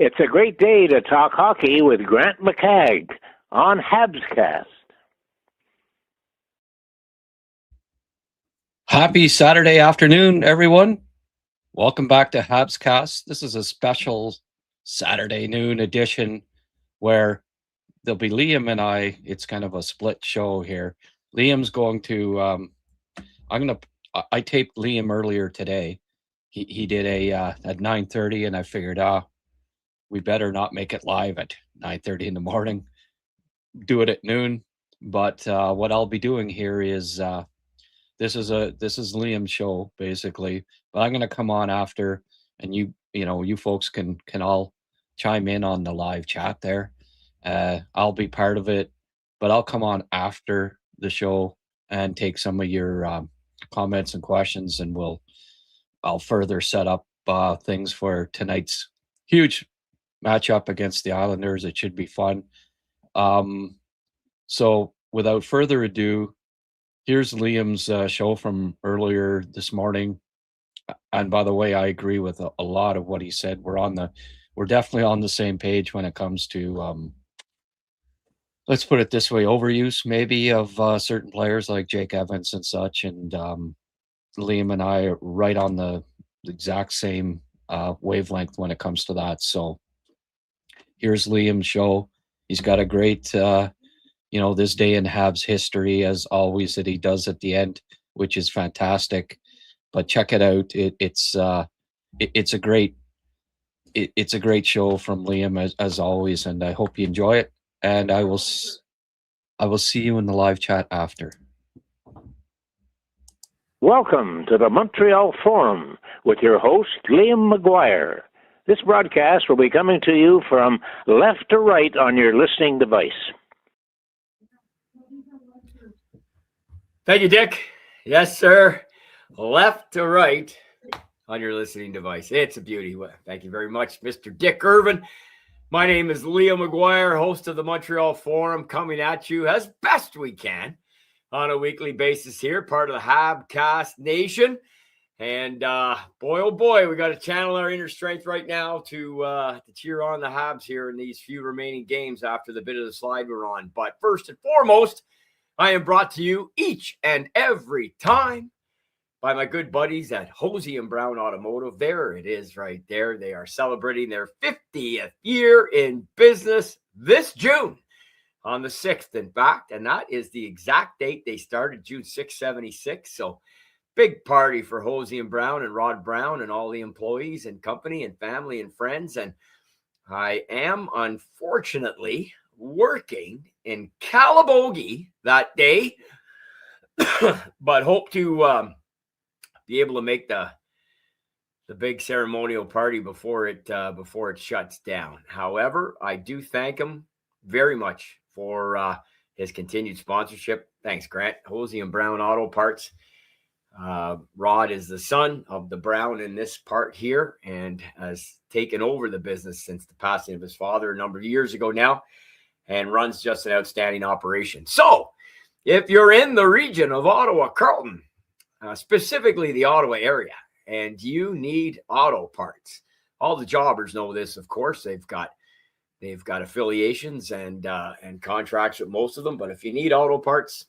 It's a great day to talk hockey with Grant McCagg on Habscast. Happy Saturday afternoon, everyone. Welcome back to Habscast. This is a special Saturday noon edition where there'll be Liam and I. It's kind of a split show here. Liam's going to, I taped Liam earlier today. He did at 9:30, and I figured, we better not make it live at 9:30 in the morning. Do it at noon. But what I'll be doing here is this is Liam's show basically. But I'm going to come on after, and you folks can all chime in on the live chat there. I'll be part of it, but I'll come on after the show and take some of your comments and questions, and I'll further set up things for tonight's huge matchup against the Islanders. It should be fun. So without further ado, here's Liam's show from earlier this morning. And by the way, I agree with a lot of what he said. We're definitely on the same page when it comes to let's put it this way, overuse maybe of certain players like Jake Evans and such. And Liam and I are right on the exact same wavelength when it comes to that. So here's Liam's show. He's got a great, this day in Habs history, as always, that he does at the end, which is fantastic. But check it out. It's a great show from Liam as always, and I hope you enjoy it. And I will see you in the live chat after. Welcome to the Montreal Forum with your host, Liam Maguire. This broadcast will be coming to you from left to right on your listening device. Thank you, Dick. Yes, sir. Left to right on your listening device. It's a beauty. Thank you very much, Mr. Dick Irvin. My name is Liam Maguire, host of the Montreal Forum, coming at you as best we can on a weekly basis here, part of the Habcast Nation. And boy, oh boy, we got to channel our inner strength right now to cheer on the Habs here in these few remaining games after the bit of the slide we're on. But first and foremost, I am brought to you each and every time by my good buddies at Hosey and Brown Automotive. There it is right there. They are celebrating their 50th year in business this June on the 6th, in fact. And that is the exact date they started, June 6, 76. So big party for Hosey and Brown and Rod Brown and all the employees and company and family and friends. And I am unfortunately working in Calabogie that day, but hope to be able to make the big ceremonial party before it shuts down. However, I do thank him very much for his continued sponsorship. Thanks, Grant. Hosey and Brown Auto Parts. Rod is the son of the Brown in this part here and has taken over the business since the passing of his father a number of years ago now, and runs just an outstanding operation. So if you're in the region of Ottawa, Carleton, specifically the Ottawa area, and you need auto parts, all the jobbers know this, of course. They've got affiliations and contracts with most of them. But if you need auto parts,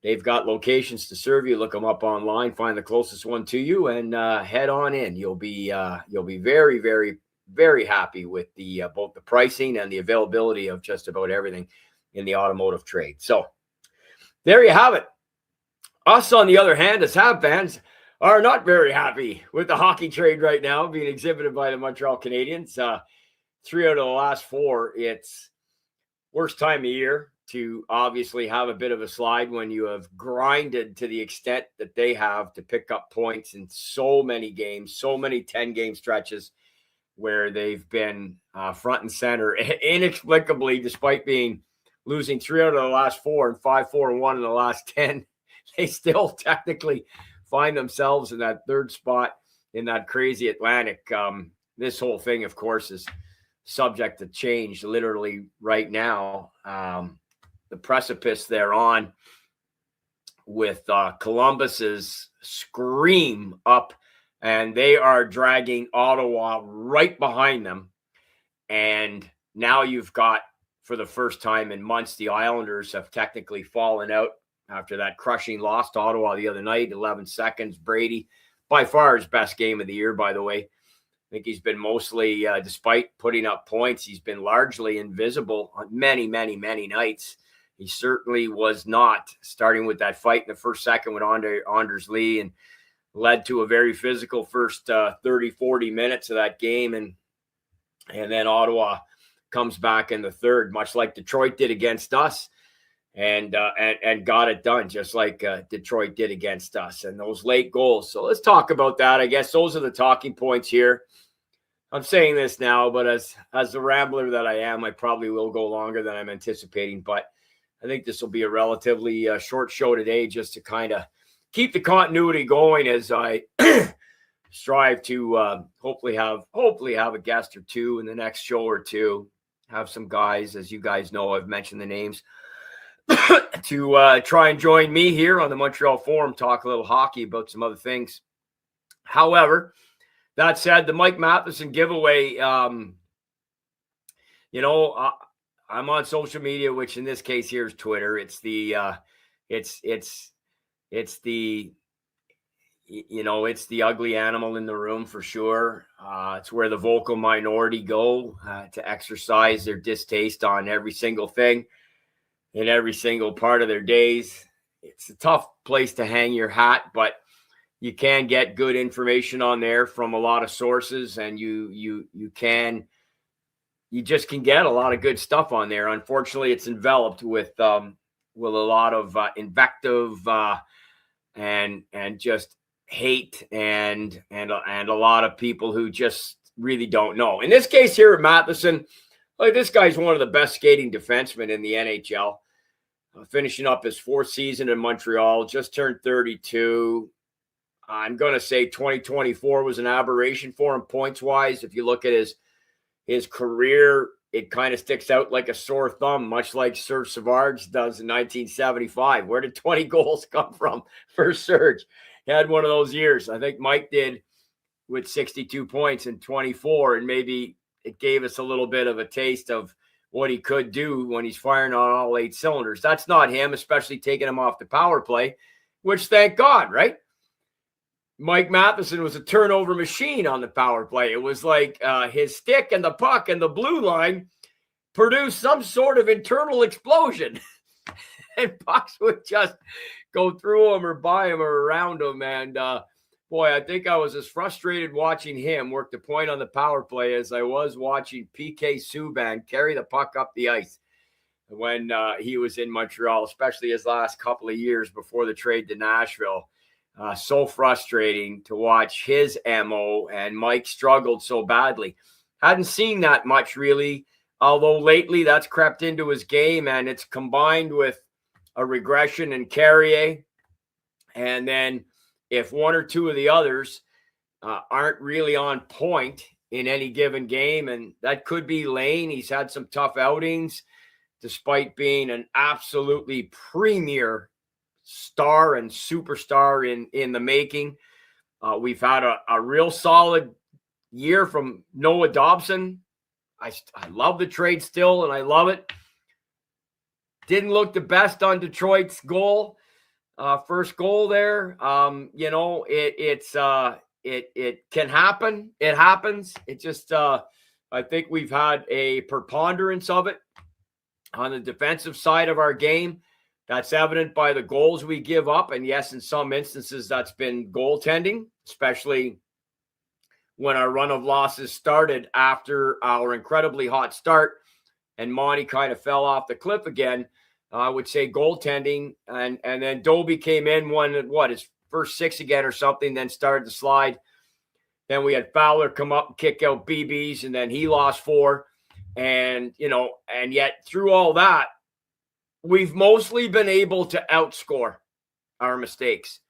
they've got locations to serve you. Look them up online, find the closest one to you, and head on in. You'll be very, very, very happy with both the pricing and the availability of just about everything in the automotive trade. So there you have it. Us, on the other hand, as Hab fans, are not very happy with the hockey trade right now being exhibited by the Montreal Canadiens. 3 out of the last 4, it's worst time of year to obviously have a bit of a slide when you have grinded to the extent that they have to pick up points in so many games, so many 10-game stretches where they've been front and center inexplicably, despite losing 3 out of the last 4 and 5-4-1 in the last 10. They still technically find themselves in that third spot in that crazy Atlantic. This whole thing, of course, is subject to change literally right now. The precipice they're on with Columbus's scream up, and they are dragging Ottawa right behind them. And now you've got, for the first time in months, the Islanders have technically fallen out after that crushing loss to Ottawa the other night, 11 seconds. Brady, by far his best game of the year, by the way. I think he's been mostly, despite putting up points, he's been largely invisible on many, many, many nights. He certainly was not, starting with that fight in the first second with Anders Lee, and led to a very physical first 30, 40 minutes of that game. And then Ottawa comes back in the third, much like Detroit did against us, and got it done, just like Detroit did against us. And those late goals. So let's talk about that. I guess those are the talking points here. I'm saying this now, but as the rambler that I am, I probably will go longer than I'm anticipating. But I think this will be a relatively short show today, just to kind of keep the continuity going as I strive to hopefully have a guest or two in the next show or two. Have some guys, as you guys know, I've mentioned the names, to try and join me here on the Montreal Forum, talk a little hockey about some other things. However, that said, the Mike Matheson giveaway, I'm on social media, which in this case here is Twitter. It's the ugly animal in the room for sure. It's where the vocal minority go to exercise their distaste on every single thing in every single part of their days. It's a tough place to hang your hat, but you can get good information on there from a lot of sources, and you just can get a lot of good stuff on there. Unfortunately, it's enveloped with a lot of invective and just hate and a lot of people who just really don't know. In this case here at Matheson, like, this guy's one of the best skating defensemen in the NHL, finishing up his fourth season in Montreal, just turned 32. I'm going to say 2024 was an aberration for him points-wise. If you look at his career, it kind of sticks out like a sore thumb, much like Serge Savard's does in 1975. Where did 20 goals come from for Serge? He had one of those years. I think Mike did with 62 points in 24, and maybe it gave us a little bit of a taste of what he could do when he's firing on all 8 cylinders. That's not him, especially taking him off the power play, which, thank God, right? Mike Matheson was a turnover machine on the power play. It was like his stick and the puck and the blue line produced some sort of internal explosion. And pucks would just go through him or by him or around him. And boy, I think I was as frustrated watching him work the point on the power play as I was watching PK Subban carry the puck up the ice when he was in Montreal, especially his last couple of years before the trade to Nashville. So frustrating to watch his MO, and Mike struggled so badly. Hadn't seen that much really, although lately that's crept into his game, and it's combined with a regression in Carrier. And then if one or two of the others aren't really on point in any given game, and that could be Lane. He's had some tough outings despite being an absolutely premier star and superstar in the making. We've had a real solid year from Noah Dobson. I love the trade still, and I love it. Didn't look the best on Detroit's goal, first goal there. It can happen. It happens. It just I think we've had a preponderance of it on the defensive side of our game. That's evident by the goals we give up. And yes, in some instances, that's been goaltending, especially when our run of losses started after our incredibly hot start and Monty kind of fell off the cliff again. I would say goaltending. And then Dobie came in, won his first 6 again or something, then started to slide. Then we had Fowler come up and kick out BBs, and then he lost 4. And yet through all that, we've mostly been able to outscore our mistakes.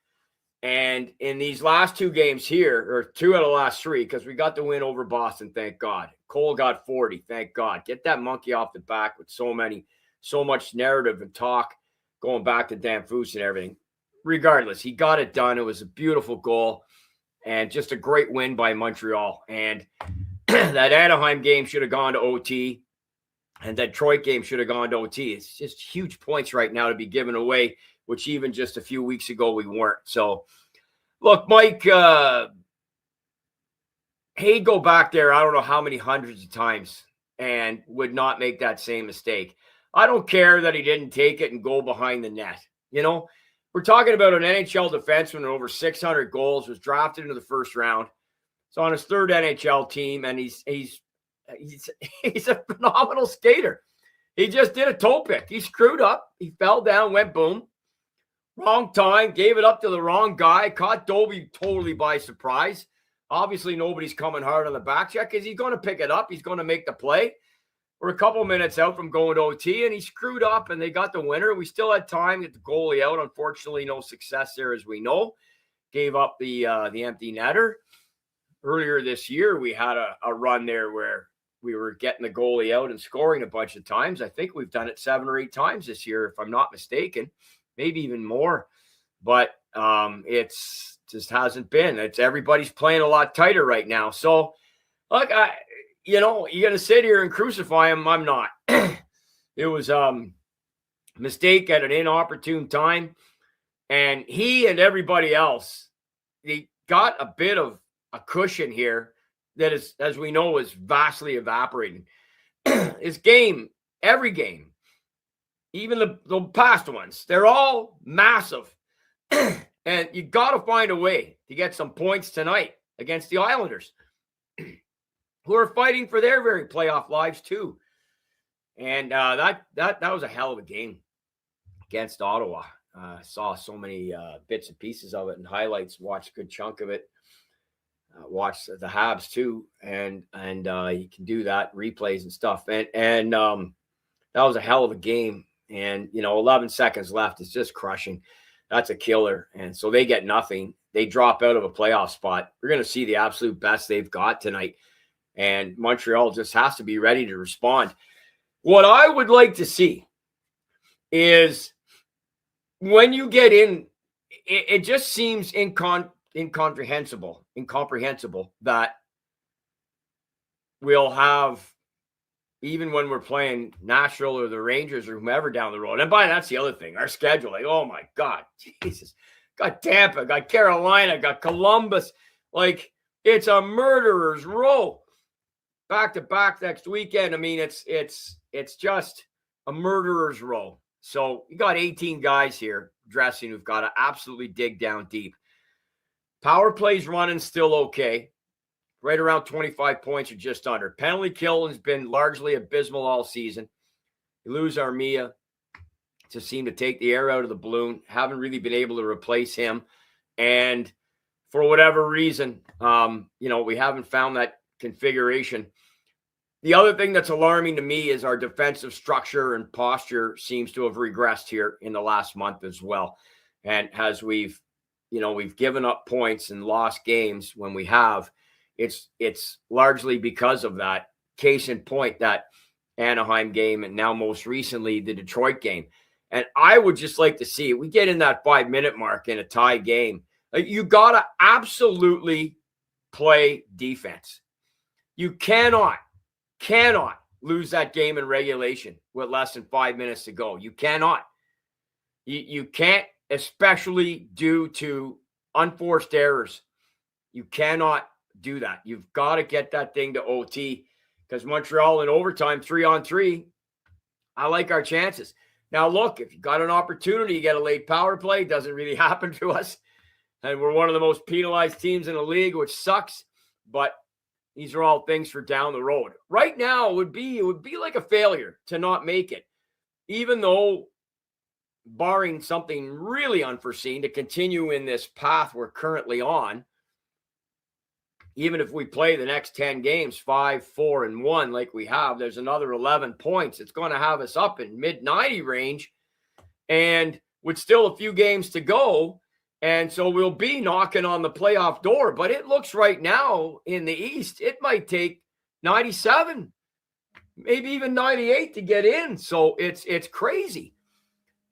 And in these last 2 games here, or 2 out of the last 3, because we got the win over Boston, thank God. Cole got 40, thank God. Get that monkey off the back with so much narrative and talk going back to Dan Foose and everything. Regardless, he got it done. It was a beautiful goal and just a great win by Montreal. And that Anaheim game should have gone to OT, and that Detroit game should have gone to OT. It's just huge points right now to be given away, which even just a few weeks ago we weren't. So, look, Mike, he'd go back there I don't know how many hundreds of times and would not make that same mistake. I don't care that he didn't take it and go behind the net. You know, we're talking about an NHL defenseman with over 600 goals, was drafted into the first round. He's on his third NHL team, and he's a phenomenal skater. He just did a toe pick. He screwed up. He fell down, went boom. Wrong time, gave it up to the wrong guy, caught Dobie totally by surprise. Obviously, nobody's coming hard on the back check because he's going to pick it up. He's going to make the play. We're a couple minutes out from going to OT, and he screwed up, and they got the winner. We still had time to get the goalie out. Unfortunately, no success there, as we know. Gave up the empty netter. Earlier this year, we had a run there where we were getting the goalie out and scoring a bunch of times. I think we've done it 7 or 8 times this year, if I'm not mistaken, maybe even more. But it's just hasn't been. It's everybody's playing a lot tighter right now. So, look, you're going to sit here and crucify him. I'm not. It was a mistake at an inopportune time. And he and everybody else, they got a bit of a cushion here that is, as we know, is vastly evaporating. His game, every game, even the past ones, they're all massive. And you got to find a way to get some points tonight against the Islanders, who are fighting for their very playoff lives too. And that was a hell of a game against Ottawa. Saw so many bits and pieces of it and highlights, watched a good chunk of it. Watched the Habs too, and you can do that, replays and stuff. And that was a hell of a game. And 11 seconds left is just crushing. That's a killer. And so they get nothing. They drop out of a playoff spot. We're going to see the absolute best they've got tonight. And Montreal just has to be ready to respond. What I would like to see is when you get in, it just seems incomprehensible that we'll have, even when we're playing Nashville or the Rangers or whomever down the road. And that's the other thing, our schedule. Like, oh my God, Jesus. Got Tampa, got Carolina, got Columbus. Like, it's a murderer's row. Back to back next weekend. I mean, it's just a murderer's row. So you got 18 guys here dressing who've got to absolutely dig down deep. Power plays running still okay. Right around 25 points or just under. Penalty kill has been largely abysmal all season. You lose Armia to seem to take the air out of the balloon. Haven't really been able to replace him. And for whatever reason, we haven't found that configuration. The other thing that's alarming to me is our defensive structure and posture seems to have regressed here in the last month as well. And as we've given up points and lost games when we have, it's largely because of that. Case in point, that Anaheim game, and now most recently the Detroit game. And I would just like to see, we get in that 5-minute mark in a tie game, you got to absolutely play defense. You cannot lose that game in regulation with less than 5 minutes to go. You cannot. You can't, especially due to unforced errors. You cannot do that. You've got to get that thing to OT, because Montreal in overtime, 3-on-3, I like our chances. Now, look, if you got an opportunity, you get a late power play. It doesn't really happen to us. And we're one of the most penalized teams in the league, which sucks. But these are all things for down the road. Right now, it would be like a failure to not make it, even though, barring something really unforeseen, to continue in this path we're currently on. Even if we play the next 10 games, 5-4-1, like we have, there's another 11 points. It's going to have us up in mid-90 range, and with still a few games to go. And so we'll be knocking on the playoff door. But it looks right now in the East, it might take 97, maybe even 98 to get in. So it's crazy.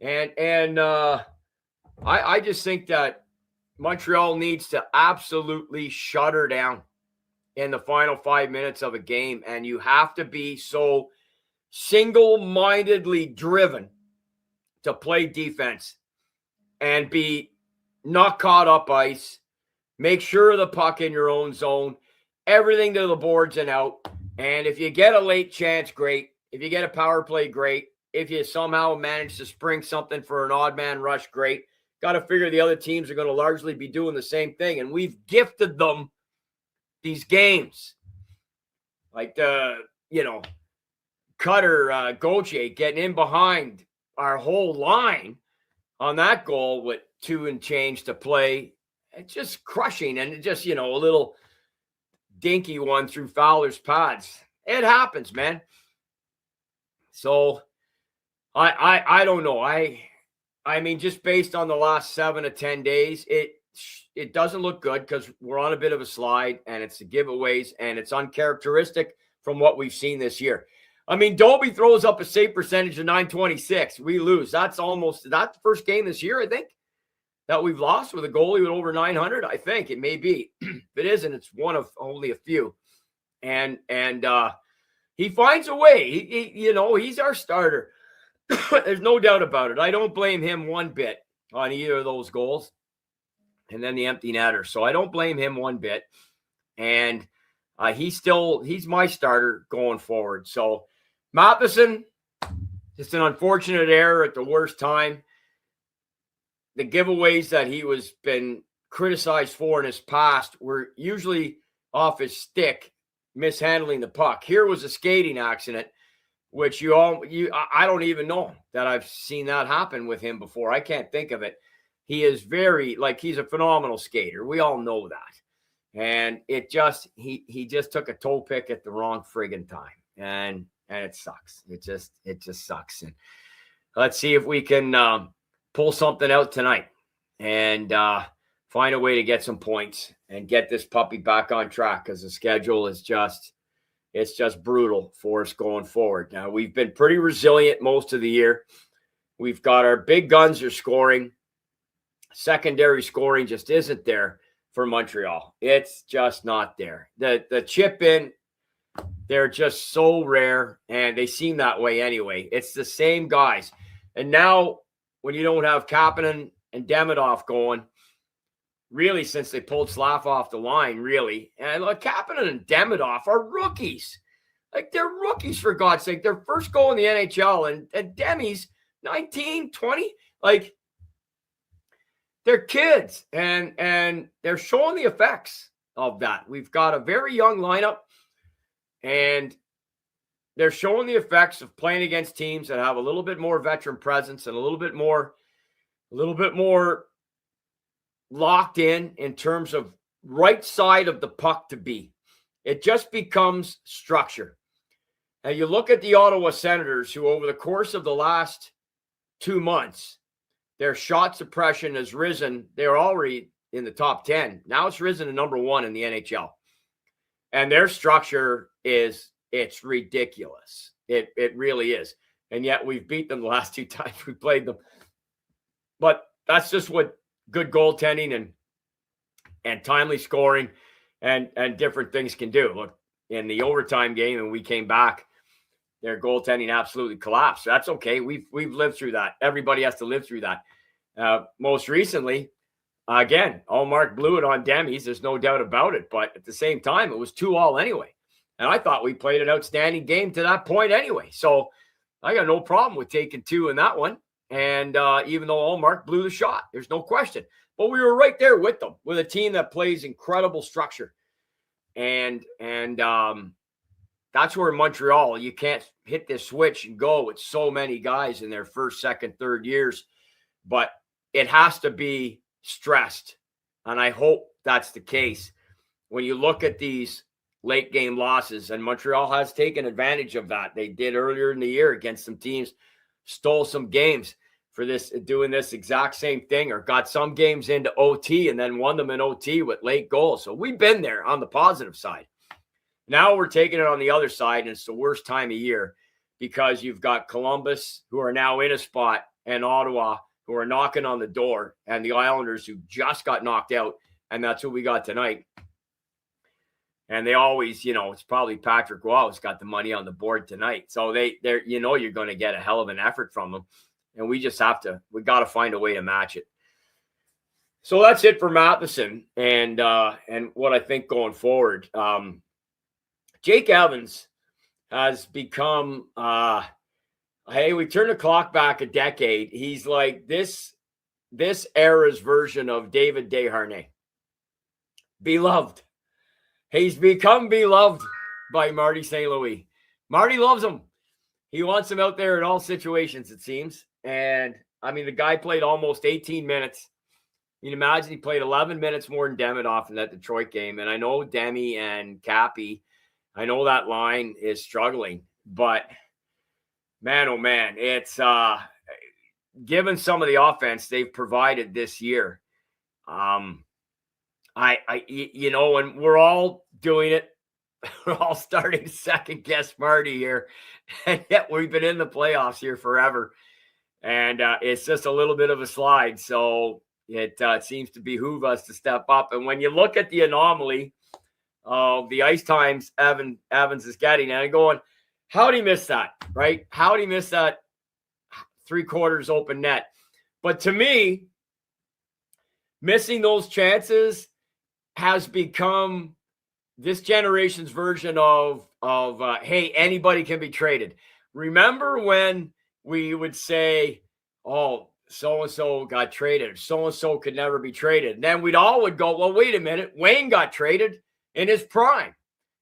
And I just think that Montreal needs to absolutely shut her down. in the final 5 minutes of a game, and you have to be so single-mindedly driven to play defense and be not caught up ice, make sure the puck in your own zone, everything to the boards and out. And if you get a late chance, great. If you get a power play, great. If you somehow manage to spring something for an odd man rush, great. Got to figure the other teams are going to largely be doing the same thing. And we've gifted them these games. Like Cutter, Gauthier getting in behind our whole line on that goal with 2 and change to play. It's just crushing. And it just, a little dinky one through Fowler's pads. It happens, man. So I don't know. I mean, just based on the last 7 to 10 days, it doesn't look good because we're on a bit of a slide, and it's the giveaways, and it's uncharacteristic from what we've seen this year. I mean, Dolby throws up a save percentage of .926. We lose. That's the first game this year, I think, that we've lost with a goalie with over 900. I think it may be. If it isn't, it's one of only a few. And he finds a way. He's our starter. There's no doubt about it. I don't blame him one bit on either of those goals. And then the empty netter. So I don't blame him one bit. And he's my starter going forward. So Matheson, just an unfortunate error at the worst time. The giveaways that he was been criticized for in his past were usually off his stick, mishandling the puck. Here was a skating accident, which I don't even know that I've seen that happen with him before. I can't think of it. He is he's a phenomenal skater. We all know that. And it just, he just took a toe pick at the wrong friggin' time. And it sucks. It just sucks. And let's see if we can pull something out tonight and find a way to get some points and get this puppy back on track, because the schedule is it's just brutal for us going forward. Now, we've been pretty resilient most of the year. We've got our big guns are scoring. Secondary scoring just isn't there for Montreal. It's just not there. The chip in, they're just so rare, and they seem that way anyway. It's the same guys. And now when you don't have Kapanen and Demidov going, really, since they pulled Slav off the line, really. And Kapanen and Demidov are rookies. Like, they're rookies, for God's sake. Their first goal in the NHL, and Demi's 19, 20. Like, they're kids, and they're showing the effects of that. We've got a very young lineup, and they're showing the effects of playing against teams that have a little bit more veteran presence and a little bit more locked in terms of right side of the puck to be. It just becomes structure. Now, you look at the Ottawa Senators, who over the course of the last 2 months, their shot suppression has risen. They're already in the top 10. Now it's risen to number 1 in the NHL. And their structure it's ridiculous. It really is. And yet we've beat them the last 2 times we played them. But that's just what good goaltending and timely scoring and different things can do. Look, in the overtime game, and we came back, their goaltending absolutely collapsed. That's okay. We've lived through that. Everybody has to live through that. Most recently, again, Allmark blew it on Demis. There's no doubt about it. But at the same time, it was 2-2 anyway. And I thought we played an outstanding game to that point anyway. So I got no problem with taking 2 in that one. And even though Allmark blew the shot, there's no question. But we were right there with them, with a team that plays incredible structure. And that's where Montreal, you can't hit this switch and go with so many guys in their first, second, third years. But it has to be stressed. And I hope that's the case. When you look at these late game losses, and Montreal has taken advantage of that. They did earlier in the year against some teams, stole some games for this, doing this exact same thing, or got some games into OT and then won them in OT with late goals. So we've been there on the positive side. Now we're taking it on the other side, and it's the worst time of year because you've got Columbus, who are now in a spot, and Ottawa, who are knocking on the door, and the Islanders, who just got knocked out, and that's who we got tonight. And they always, it's probably Patrick Roy who's got the money on the board tonight. So they're, you're going to get a hell of an effort from them. And we just we got to find a way to match it. So that's it for Matheson and what I think going forward. Jake Evans has become, hey, we turn the clock back a decade. He's like this era's version of David Desharnais. Beloved. He's become beloved by Marty St. Marty loves him. He wants him out there in all situations, it seems. And, I mean, the guy played almost 18 minutes. You can imagine he played 11 minutes more than Demidov in that Detroit game. And I know Demi and Cappy, I know that line is struggling. But, man, oh, man, it's given some of the offense they've provided this year, and we're all doing it. We're all starting to second guess Marty here. And yet we've been in the playoffs here forever. And it's just a little bit of a slide. So it seems to behoove us to step up. And when you look at the anomaly of the ice times Evans is getting, and I'm going, how'd he miss that, right? How'd he miss that 3/4 open net? But to me, missing those chances has become this generation's version of hey, anybody can be traded. Remember when we would say, oh, so-and-so got traded, so-and-so could never be traded. And then we'd go, well, wait a minute, Wayne got traded in his prime,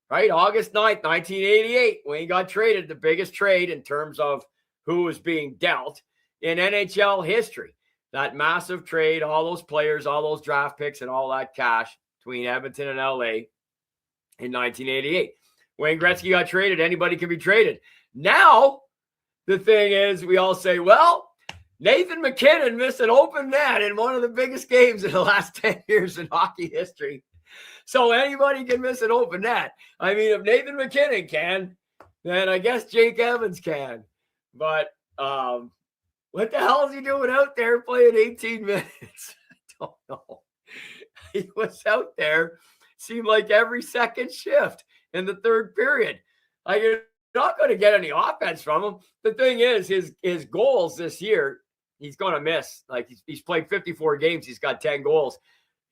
right? August 9th, 1988, Wayne got traded, the biggest trade in terms of who was being dealt in NHL history. That massive trade, all those players, all those draft picks, and all that cash between Edmonton and LA in 1988. Wayne Gretzky got traded. Anybody can be traded. Now, the thing is, we all say, well, Nathan MacKinnon missed an open net in one of the biggest games in the last 10 years in hockey history. So anybody can miss an open net. I mean, if Nathan MacKinnon can, then I guess Jake Evans can. But what the hell is he doing out there playing 18 minutes? I don't know. He was out there, seemed like every second shift in the third period. You're not going to get any offense from him. The thing is, his goals this year, he's going to miss. Like he's played 54 games. He's got 10 goals.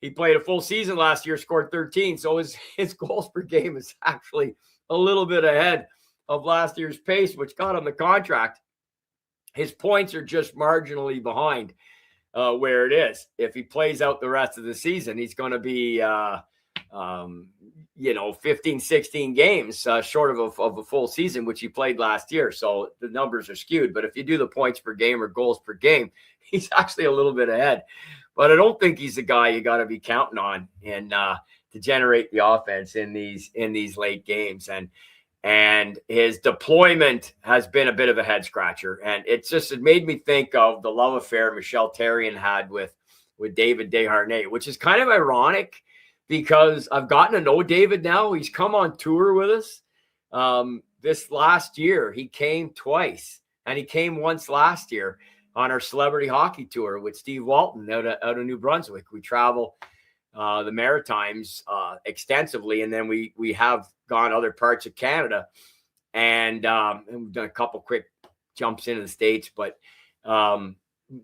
He played a full season last year, scored 13. So his goals per game is actually a little bit ahead of last year's pace, which got him the contract. His points are just marginally behind where it is. If he plays out the rest of the season, he's going to be, 15, 16 games short of a full season, which he played last year. So the numbers are skewed. But if you do the points per game or goals per game, he's actually a little bit ahead. But I don't think he's the guy you got to be counting on to generate the offense in these late games. And his deployment has been a bit of a head scratcher. And it made me think of the love affair Michel Therrien had with David Desharnais, which is kind of ironic because I've gotten to know David now. He's come on tour with us. This last year, he came twice, and he came once last year on our celebrity hockey tour with Steve Walton out of New Brunswick. We travel the Maritimes extensively, and then we have gone other parts of Canada, and we've done a couple quick jumps into the States, but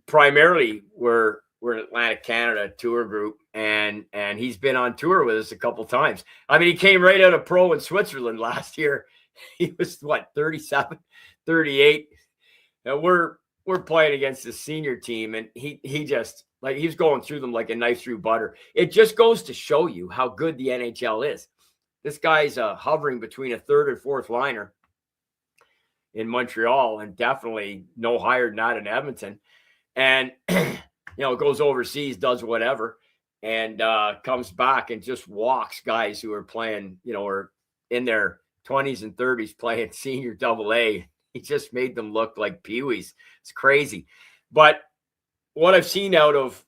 primarily we're an Atlantic Canada tour group, and he's been on tour with us a couple times. I mean, he came right out of pro in Switzerland last year. He was 37, 38, and we're playing against the senior team, and he just like he's going through them like a knife through butter. It just goes to show you how good the NHL is. This guy's hovering between a third and fourth liner in Montreal, and definitely no higher than that in Edmonton. And goes overseas, does whatever, and comes back and just walks guys who are playing, or in their 20s and 30s playing senior AA. He just made them look like peewees. It's crazy. But what I've seen out of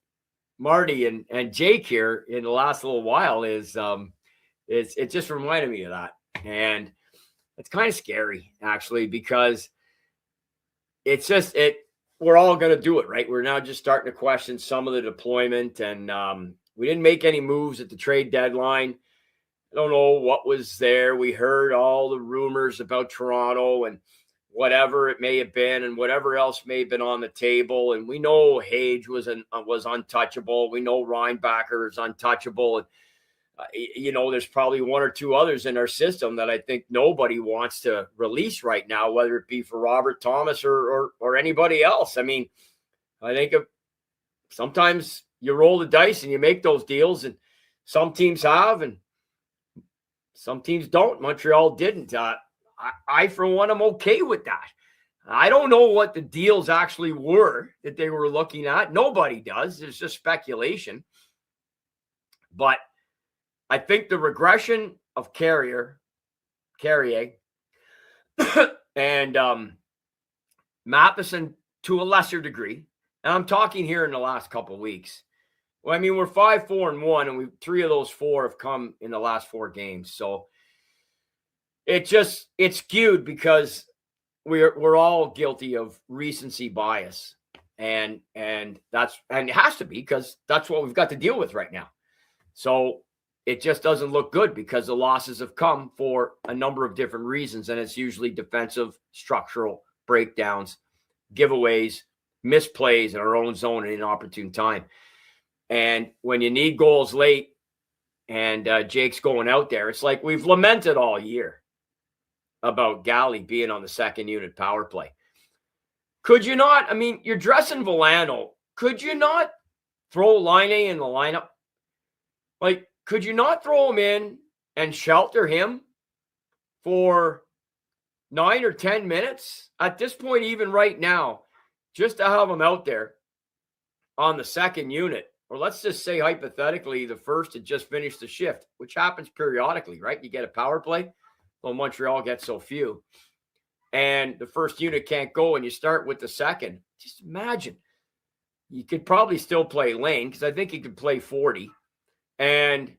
Marty and Jake here in the last little while is it just reminded me of that. And it's kind of scary, actually, because it's just we're all going to do it, right? We're now just starting to question some of the deployment, and we didn't make any moves at the trade deadline. I don't know what was there. We heard all the rumors about Toronto and whatever it may have been and whatever else may have been on the table. And we know Hage was untouchable. We know Reinbacher is untouchable. And, there's probably one or two others in our system that I think nobody wants to release right now, whether it be for Robert Thomas or anybody else. I mean, I think sometimes you roll the dice and you make those deals, and some teams have and some teams don't. Montreal didn't. I, for one, am okay with that. I don't know what the deals actually were that they were looking at. Nobody does. It's just speculation. But I think the regression of Carrier, and Matheson to a lesser degree, and I'm talking here in the last couple of weeks. Well, I mean, we're 5-4-1, and 3 of those 4 have come in the last 4 games. So it's skewed because we're all guilty of recency bias, and it has to be because that's what we've got to deal with right now. So it just doesn't look good because the losses have come for a number of different reasons, and it's usually defensive, structural breakdowns, giveaways, misplays in our own zone at an inopportune time. And when you need goals late and Jake's going out there, it's like we've lamented all year about Galley being on the second unit power play. Could you not? I mean, you're dressing Villano. Could you not throw Line in the lineup? Like, could you not throw him in and shelter him for 9 or 10 minutes? At this point, even right now, just to have him out there on the second unit, or let's just say hypothetically the first had just finished the shift, which happens periodically, right? You get a power play, well, Montreal gets so few, and the first unit can't go, and you start with the second. Just imagine. You could probably still play Lane because I think he could play 40. And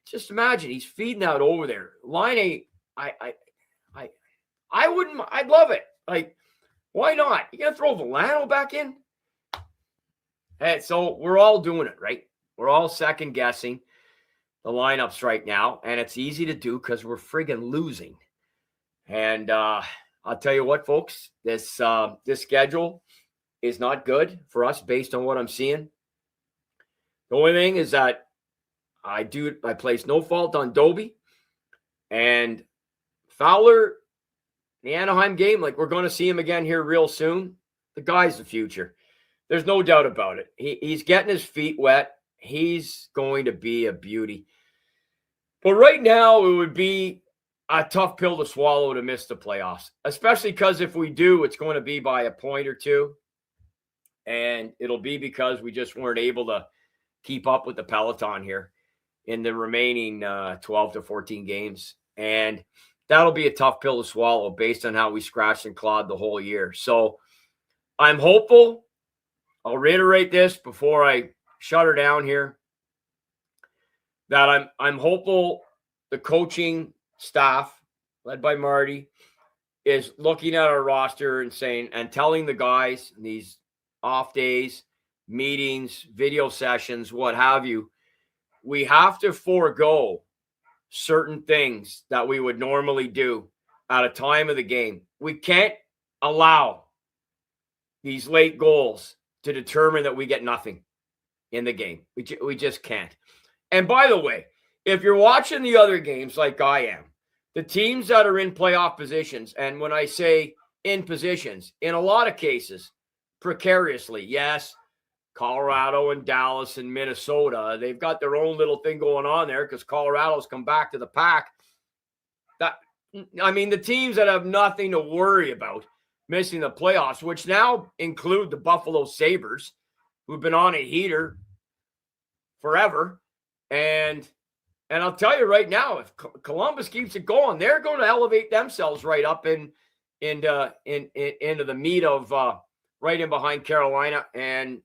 just imagine he's feeding out over there. Line I wouldn't. I'd love it. Like, why not? You gonna throw Villano back in? And so we're all doing it, right? We're all second guessing the lineups right now, and it's easy to do because we're friggin' losing. And I'll tell you what, folks, this schedule is not good for us based on what I'm seeing. The only thing is that I place no fault on Doby and Fowler. The Anaheim game, like, we're going to see him again here real soon. The guy's the future. There's no doubt about it. He's getting his feet wet. He's going to be a beauty. But right now, it would be a tough pill to swallow to miss the playoffs, especially because if we do, it's going to be by a point or two. And it'll be because we just weren't able to keep up with the peloton here in the remaining 12 to 14 games. And that'll be a tough pill to swallow based on how we scratched and clawed the whole year. So I'm hopeful. I'll reiterate this before I shut her down here, that I'm hopeful the coaching staff, led by Marty, is looking at our roster and saying, and telling the guys in these off days, meetings, video sessions, what have you, we have to forego certain things that we would normally do at a time of the game. We can't allow these late goals to determine that we get nothing in the game. We just can't. And by the way, if you're watching the other games like I am, the teams that are in playoff positions, and when I say in positions, in a lot of cases, precariously, yes, Colorado and Dallas and Minnesota, they've got their own little thing going on there because Colorado's come back to the pack. The teams that have nothing to worry about missing the playoffs, which now include the Buffalo Sabres, who've been on a heater forever. And I'll tell you right now, if Columbus keeps it going, they're going to elevate themselves right up into the meat of right in behind Carolina and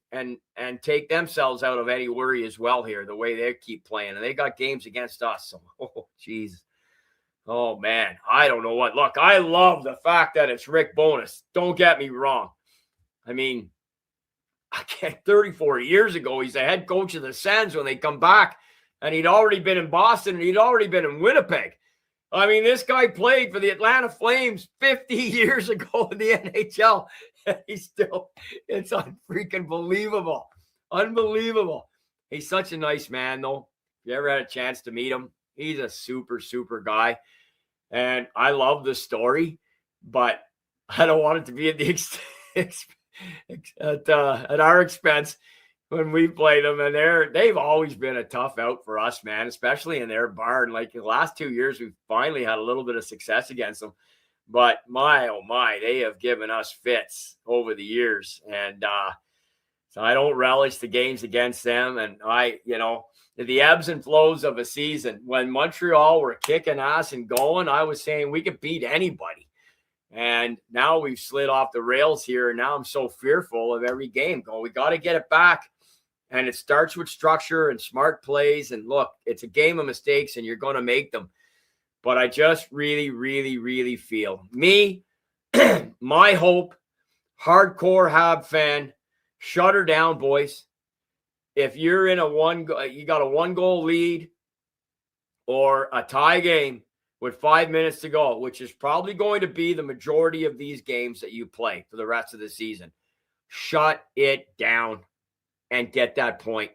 take themselves out of any worry as well here, the way they keep playing. And they got games against us. So, oh, geez. Oh, man. I don't know what. Look, I love the fact that it's Rick Bowness. Don't get me wrong. I mean, 34 years ago, he's the head coach of the Sens when they come back and he'd already been in Boston, and he'd already been in Winnipeg. I mean, this guy played for the Atlanta Flames 50 years ago in the NHL. And he's still, it's unfreaking believable. Unbelievable. He's such a nice man, though. If you ever had a chance to meet him, he's a super, super guy. And I love the story, but I don't want it to be at the at our expense when we play them. And they've always been a tough out for us, man, especially in their barn. Like the last 2 years, we've finally had a little bit of success against them. But my, oh my, they have given us fits over the years. And so I don't relish the games against them. And the ebbs and flows of a season, when Montreal were kicking ass and going, I was saying we could beat anybody. And now we've slid off the rails here. And now I'm so fearful of every game. We got to get it back. And it starts with structure and smart plays. And look, it's a game of mistakes, and you're going to make them. But I just really, really, really feel my hope, hardcore Hab fan, shut her down, boys. If you're in you got a 1-goal lead or a tie game with 5 minutes to go, which is probably going to be the majority of these games that you play for the rest of the season, shut it down and get that point.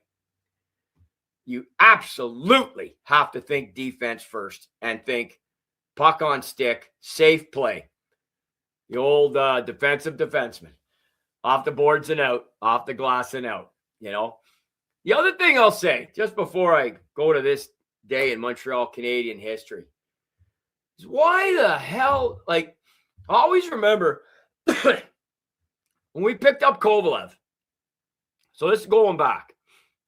You absolutely have to think defense first and think puck on stick, safe play. The old defensive defenseman. Off the boards and out, off the glass and out, The other thing I'll say, just before I go to this day in Montreal Canadian history, is why the hell, I always remember when we picked up Kovalev. So this is going back.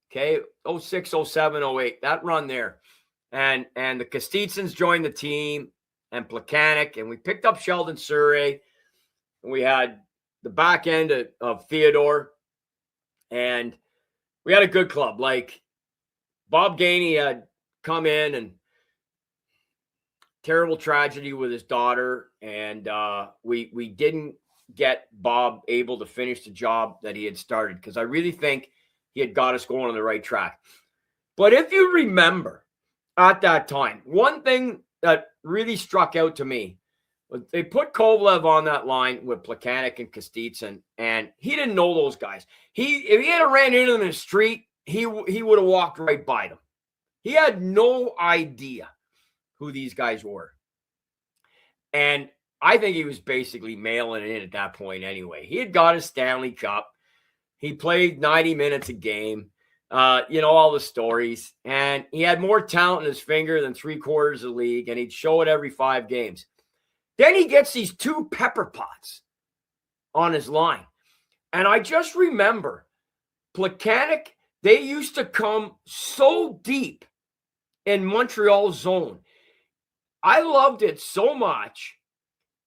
Okay, 06, 07, 08, that run there. And the Kostitsins joined the team, and Plekanec, and we picked up Sheldon Surrey, and we had the back end of Theodore, and we had a good club. Like Bob Gainey had come in, and terrible tragedy with his daughter, and we didn't get Bob able to finish the job that he had started, because I really think he had got us going on the right track. But if you remember at that time, one thing that really struck out to me was they put Kovalev on that line with Plekanec and Kostitsin, and he didn't know those guys. If he had ran into them in the street, he would have walked right by them. He had no idea who these guys were. And I think he was basically mailing it in at that point anyway. He had got his Stanley Cup. He played 90 minutes a game, all the stories. And he had more talent in his finger than 3/4 of the league, and he'd show it every 5 games. Then he gets these 2 pepper pots on his line. And I just remember Plekanec, they used to come so deep in Montreal's zone. I loved it so much.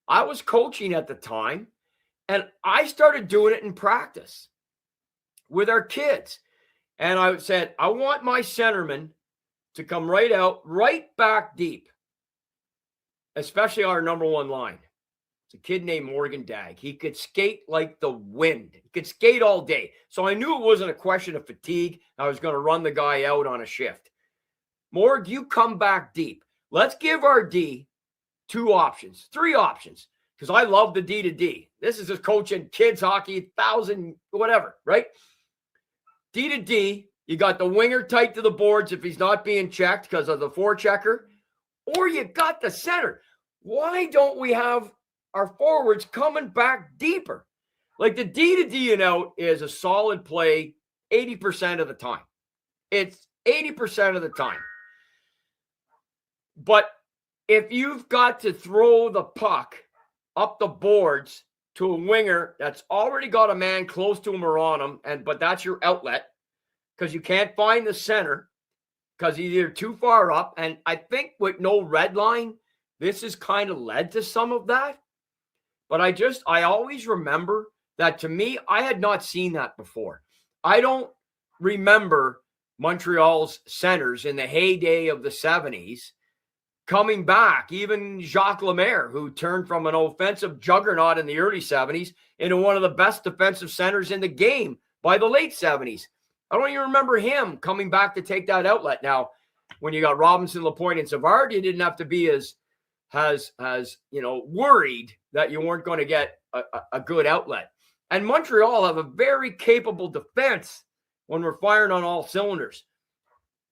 I was coaching at the time, and I started doing it in practice with our kids. And I said, I want my centerman to come right out, right back deep, especially our number 1 line. It's a kid named Morgan Dag. He could skate like the wind. He could skate all day. So I knew it wasn't a question of fatigue. I was going to run the guy out on a shift. Morg, you come back deep. Let's give our D 2 options, 3 options, because I love the D to D. This is just coaching kids hockey, 1,000, whatever, right? D to D, you got the winger tight to the boards if he's not being checked because of the forechecker, or you got the center. Why don't we have our forwards coming back deeper? Like the D to D and out is a solid play 80% of the time. It's 80% of the time. But if you've got to throw the puck up the boards to a winger that's already got a man close to him or on him, but that's your outlet because you can't find the center because he's either too far up. And I think with no red line, this has kind of led to some of that. But I always remember that, to me, I had not seen that before. I don't remember Montreal's centers in the heyday of the 70s coming back. Even Jacques Lemaire, who turned from an offensive juggernaut in the early 70s into one of the best defensive centers in the game by the late 70s. I don't even remember him coming back to take that outlet. Now, when you got Robinson, Lapointe, and Savard, you didn't have to be as worried that you weren't going to get a good outlet. And Montreal have a very capable defense when we're firing on all cylinders.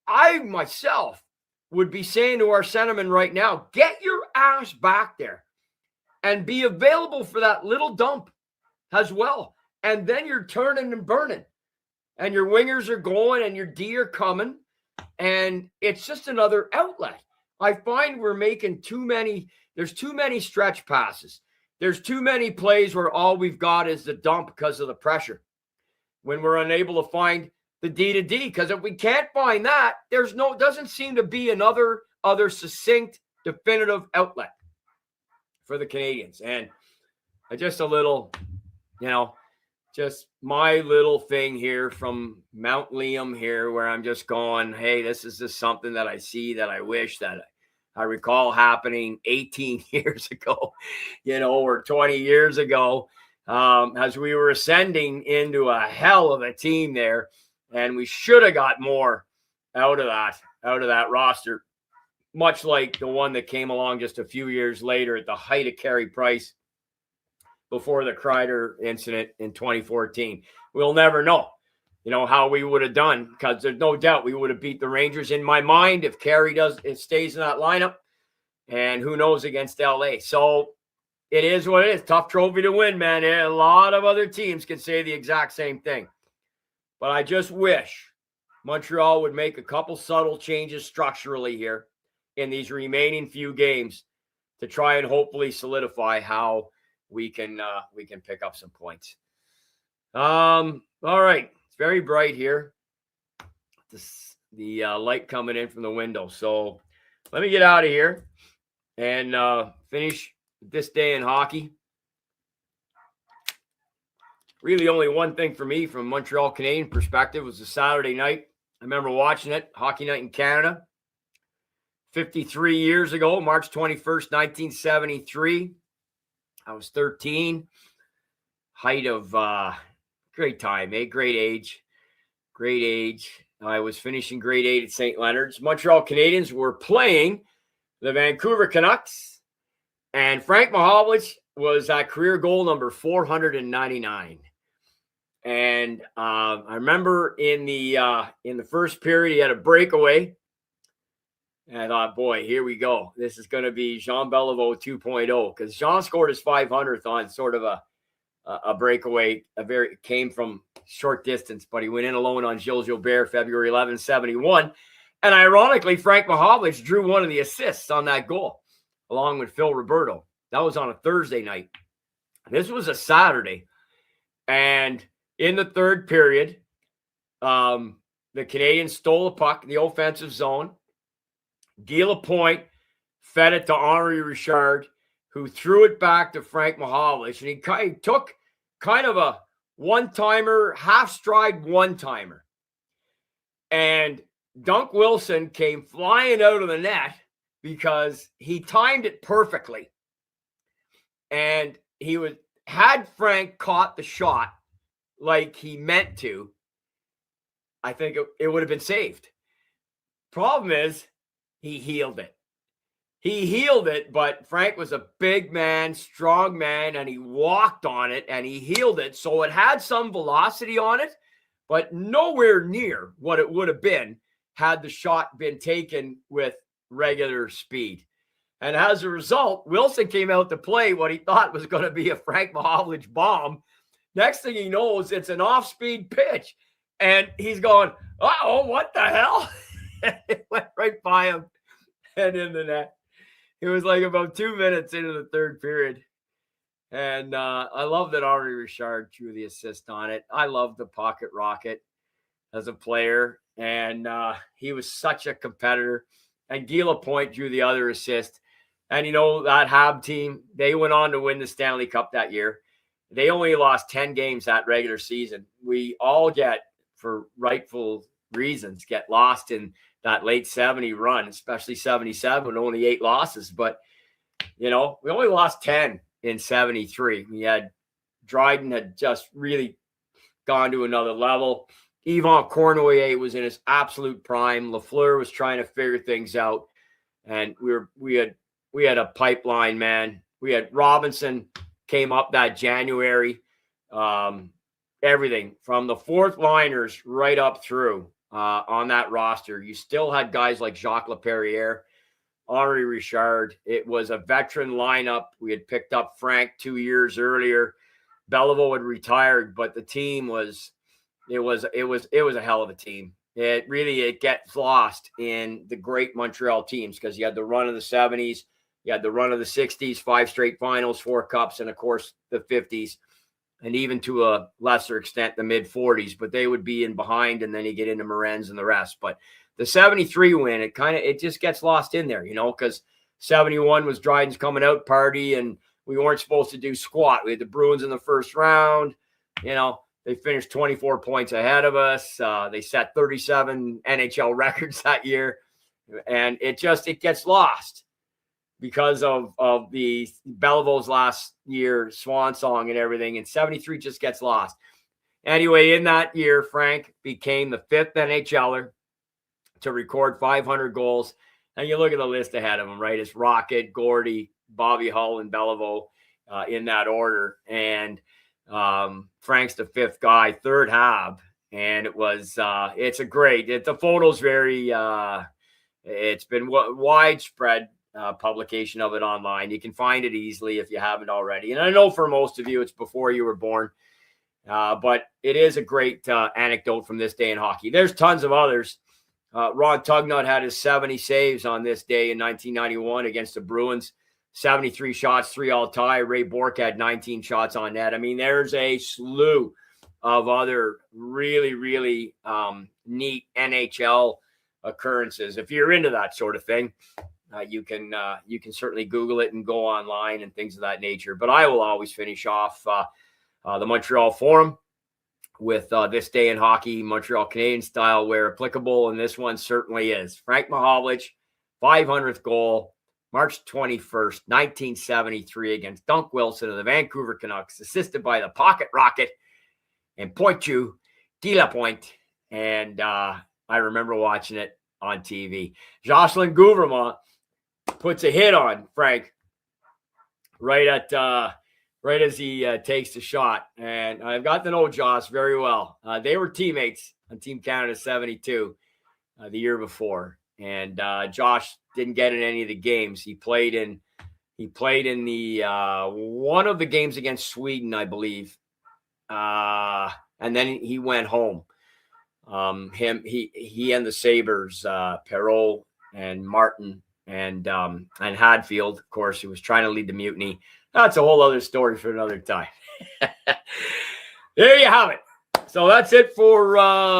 I myself would be saying to our centerman right now, get your ass back there and be available for that little dump as well. And then you're turning and burning. And your wingers are going and your D are coming. And it's just another outlet. I find we're making there's too many stretch passes. There's too many plays where all we've got is the dump because of the pressure. When we're unable to find the D to D, because if we can't find that, doesn't seem to be another succinct, definitive outlet for the Canadiens. And just a little, just my little thing here from Mount Liam here, where I'm just going, hey, this is just something that I see that I wish that I recall happening 18 years ago, or 20 years ago, as we were ascending into a hell of a team there. And we should have got more out of that roster, much like the one that came along just a few years later at the height of Carey Price before the Kreider incident in 2014. We'll never know, how we would have done, because there's no doubt we would have beat the Rangers in my mind if Carey stays in that lineup, and who knows against LA. So it is what it is. Tough trophy to win, man. A lot of other teams can say the exact same thing. But I just wish Montreal would make a couple subtle changes structurally here in these remaining few games to try and hopefully solidify how we can pick up some points. All right. It's very bright here. The light coming in from the window. So let me get out of here and finish this day in hockey. Really only one thing for me from Montreal Canadian perspective was the Saturday night. I remember watching it, Hockey Night in Canada, 53 years ago, March 21st, 1973. I was 13. Height of great time, great age. I was finishing grade 8 at St. Leonard's. Montreal Canadiens were playing the Vancouver Canucks, and Frank Mahovlich was at career goal number 499. And I remember in the first period, he had a breakaway. And I thought, boy, here we go. This is going to be Jean Beliveau 2.0, because Jean scored his 500th on sort of a breakaway. Came from short distance, but he went in alone on Gilles Gilbert, February 11, 71. And ironically, Frank Mahovlich drew one of the assists on that goal, along with Phil Roberto. That was on a Thursday night. This was a Saturday. And in the third period, the Canadiens stole a puck in the offensive zone. Guy Lapointe fed it to Henri Richard, who threw it back to Frank Mahovlich. And he took kind of a one-timer, half-stride one-timer. And Dunk Wilson came flying out of the net because he timed it perfectly. And had Frank caught the shot like he meant to, I think it would have been saved. Problem is, he healed it. But Frank was a big man, strong man, and he walked on it, and he healed it. So it had some velocity on it, but nowhere near what it would have been had the shot been taken with regular speed. And as a result, Wilson came out to play what he thought was going to be a Frank Mahovlich bomb. Next thing he knows, it's an off-speed pitch. And he's going, uh-oh, what the hell? It went right by him and in the net. It was like about 2 minutes into the third period. And I love that Henri Richard drew the assist on it. I love the pocket rocket as a player. And he was such a competitor. And Guy Lapointe drew the other assist. And, that Hab team, they went on to win the Stanley Cup that year. They only lost 10 games that regular season. We all for rightful reasons, get lost in that late 70 run, especially 77 with only 8 losses. But, we only lost 10 in 73. We had Dryden had just really gone to another level. Yvan Cournoyer was in his absolute prime. Lafleur was trying to figure things out, and we had a pipeline, man. We had Robinson came up that January. Everything from the fourth liners right up through on that roster. You still had guys like Jacques Laperriere, Henri Richard. It was a veteran lineup. We had picked up Frank 2 years earlier. Beliveau had retired, but the team was a hell of a team. It gets lost in the great Montreal teams because you had the run of the 70s, you had the run of the 60s, 5 straight finals, 4 cups, and of course the 50s, and even to a lesser extent the mid 40s, but they would be in behind, and then you get into Morenz and the rest. But the 73 win, it just gets lost in there, because 71 was Dryden's coming out party, and we weren't supposed to do squat. We had the Bruins in the first round. They finished 24 points ahead of us. They set 37 NHL records that year, and it gets lost because of the Belleville's last year swan song and everything, and 73 just gets lost. Anyway, in that year, Frank became the 5th NHLer to record 500 goals. And you look at the list ahead of him, right? It's Rocket, Gordy, Bobby Hull, and Beliveau in that order. And Frank's the 5th guy, 3rd Hab. And the photo's very, it's been widespread publication of it online. You can find it easily if you haven't already. And I know for most of you, it's before you were born. But it is a great anecdote from this day in hockey. There's tons of others. Ron Tugnut had his 70 saves on this day in 1991 against the Bruins. 73 shots, 3 all tie. Ray Bourque had 19 shots on net. I mean, there's a slew of other really, really neat NHL occurrences. If you're into that sort of thing, you can certainly Google it and go online and things of that nature. But I will always finish off the Montreal Forum with this day in hockey, Montreal Canadiens style, where applicable, and this one certainly is. Frank Mahovlich, 500th goal, March 21st, 1973, against Dunk Wilson of the Vancouver Canucks, assisted by the Pocket Rocket and Pointu de la Pointe. And I remember watching it on TV. Jocelyn Gouvernement puts a hit on Frank right as he takes the shot. And I've got to know Josh very well. They were teammates on Team Canada 72 the year before. And Josh didn't get in any of the games. He played in the one of the games against Sweden, I believe. And then he went home. He and the Sabres, Perreault and Martin and Hadfield, of course, who was trying to lead the mutiny. That's a whole other story for another time. There you have it. So that's it for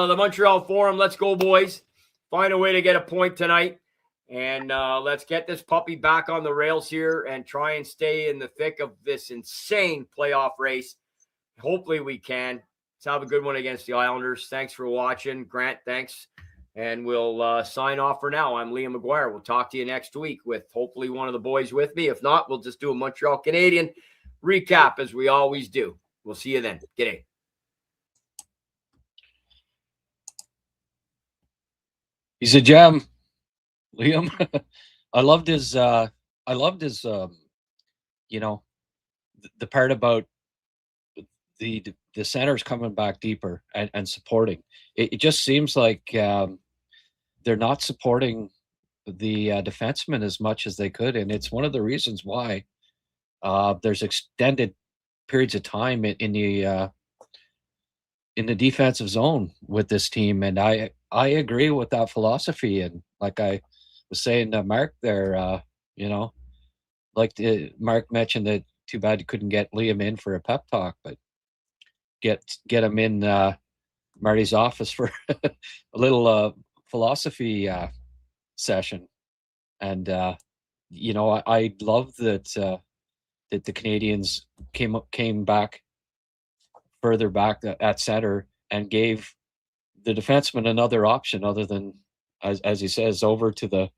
the Montreal Forum. Let's go, boys. Find a way to get a point tonight. And let's get this puppy back on the rails here and try and stay in the thick of this insane playoff race. Hopefully we can. Let's have a good one against the Islanders. Thanks for watching. Grant, thanks. And we'll sign off for now. I'm Liam Maguire. We'll talk to you next week with hopefully one of the boys with me. If not, we'll just do a Montreal Canadian recap as we always do. We'll see you then. G'day. He's a gem, Liam. I loved his the part about the centers coming back deeper and supporting. It just seems like they're not supporting the defensemen as much as they could, and it's one of the reasons why there's extended periods of time in the defensive zone with this team. And I agree with that philosophy. And like I was saying to Mark there, Mark mentioned that too bad you couldn't get Liam in for a pep talk, but get him in Marty's office for a little philosophy session. And I love that that the Canadiens came back further back at center and gave the defenseman another option other than, as he says, over to the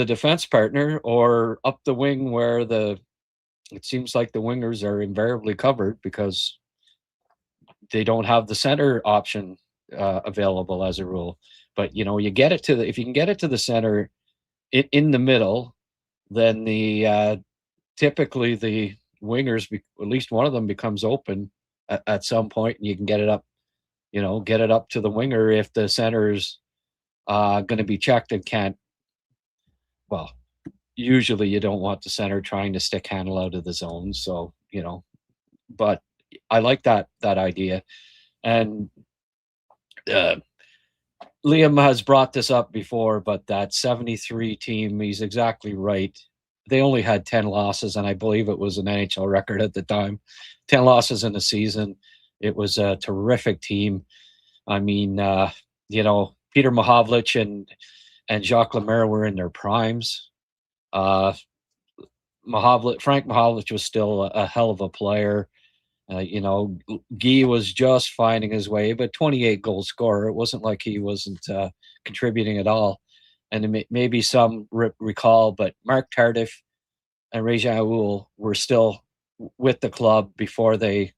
defense partner or up the wing where it seems like the wingers are invariably covered because they don't have the center option available as a rule. But you get it to if you can get it to the center in the middle, then typically the wingers, at least one of them, becomes open at some point, and you can get it up to the winger if the center's going to be checked and can't. Well, usually you don't want the center trying to stick handle out of the zone, so but I like that idea. And Liam has brought this up before, but that 73 team, he's exactly right. They only had 10 losses, and I believe it was an NHL record at the time. 10 losses in a season. It was a terrific team. I mean, Peter Mahovlich and Jacques Lemaire were in their primes. Frank Mahovlich was still a hell of a player. Guy was just finding his way, but 28 goal scorer. It wasn't like he wasn't contributing at all. And maybe some recall, but Mark Tardif and Régent Houle were still with the club before they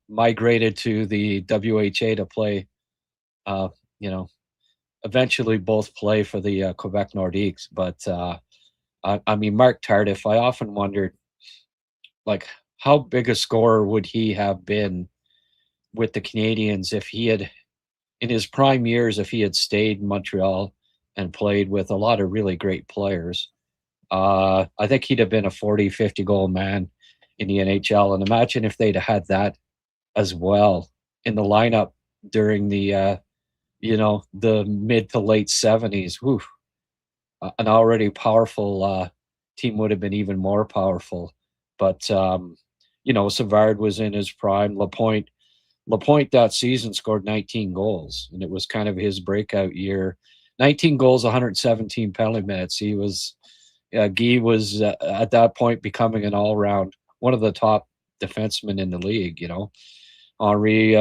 migrated to the WHA to play. Eventually both play for the Quebec Nordiques. But I mean, Mark Tardif, I often wondered, like, how big a scorer would he have been with the Canadiens if he had, in his prime years, if he had stayed in Montreal and played with a lot of really great players? I think he'd have been a 40, 50 goal man in the NHL. And imagine if they'd had that as well in the lineup during the, the mid to late 70s. Whew. An already powerful team would have been even more powerful. But, Savard was in his prime. Lapointe that season scored 19 goals, and it was kind of his breakout year. 19 goals, 117 penalty minutes. He was, Guy was at that point becoming an all-round, one of the top defensemen in the league, Henri,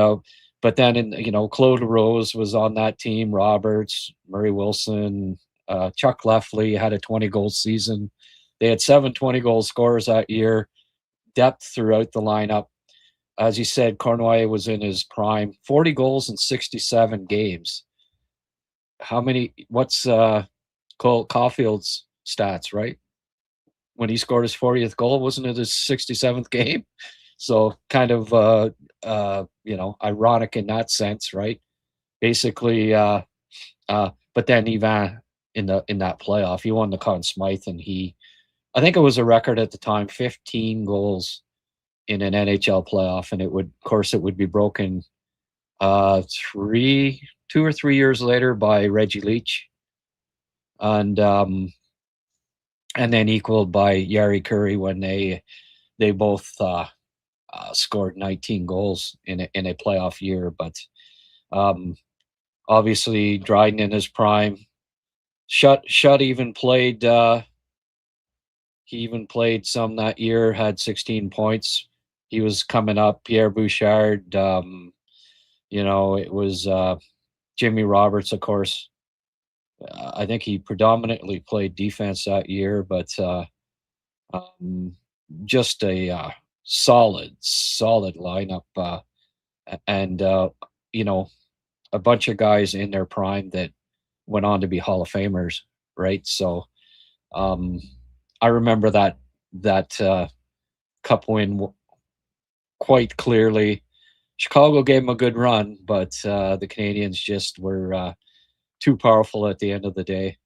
but then, Claude Rose was on that team, Roberts, Murray Wilson, Chuck Lefley had a 20-goal season. They had 7 20-goal scorers that year, depth throughout the lineup. As you said, Cournoyer was in his prime, 40 goals in 67 games. What's Cole Caulfield's stats, right? When he scored his 40th goal, wasn't it his 67th game? So kind of, ironic in that sense, right? Basically, but then Ivan in that playoff, he won the Conn Smythe, and I think it was a record at the time, 15 goals in an NHL playoff, and it would be broken 2 or 3 years later by Reggie Leach, and then equaled by Yari Curry when they both scored 19 goals in a playoff year. But obviously Dryden in his prime. Shutt even played. He even played some that year. Had 16 points. He was coming up. Pierre Bouchard. It was Jimmy Roberts, of course. I think he predominantly played defense that year, but just a solid lineup, and a bunch of guys in their prime that went on to be Hall of Famers, right? So I remember that cup win quite clearly. Chicago gave them a good run, but the Canadiens just were too powerful at the end of the day.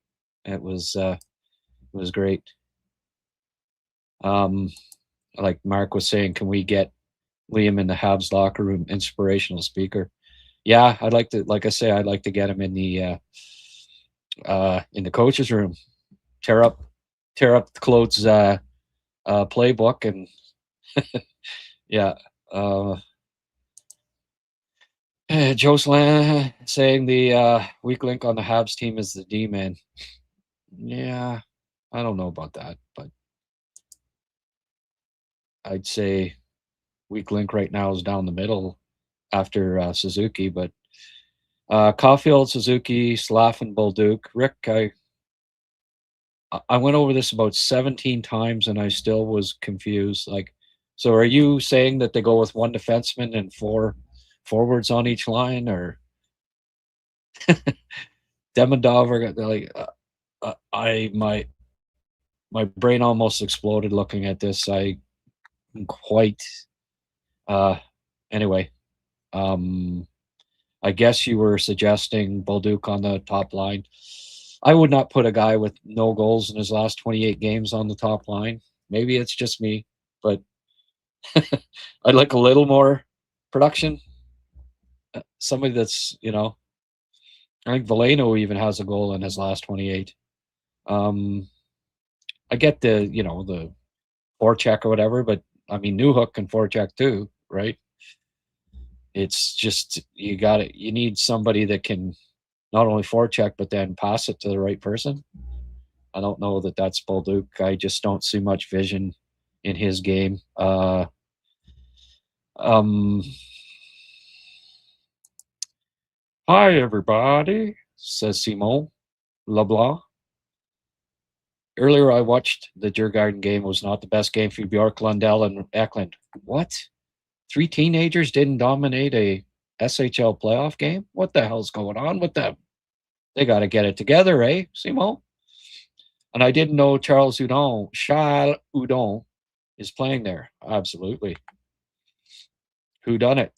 It was great. Like Mark was saying, can we get Liam in the Habs locker room, inspirational speaker? Yeah, I'd like to get him in the coach's room, tear up Claude's playbook, and yeah. Jocelyn saying the weak link on the Habs team is the D-man. Yeah, I don't know about that, but I'd say weak link right now is down the middle after Suzuki, but Caulfield, Suzuki, Slav, Bolduc. Rick, I went over this about 17 times and I still was confused. Like, So are you saying that they go with one defenseman and 4 forwards on each line, or Demidov? Or like, my brain almost exploded looking at this. I quite anyway. I guess you were suggesting Bolduc on the top line. I would not put a guy with no goals in his last 28 games on the top line. Maybe it's just me, but I'd like a little more production. Somebody that's, I think Veleno even has a goal in his last 28. I get the forecheck or whatever, but I mean, Newhook can forecheck too, right? It's just, you need somebody that can not only forecheck, but then pass it to the right person. I don't know that that's Bolduc. I just don't see much vision in his game. Hi, everybody, says Simon LeBlanc. Earlier, I watched the Djurgården game. It was not the best game for Bjork, Lundell, and Eklund. What? 3 teenagers didn't dominate a SHL playoff game? What the hell's going on with them? They got to get it together, eh, Simon? And I didn't know Charles Hudon is playing there. Absolutely. Who done it?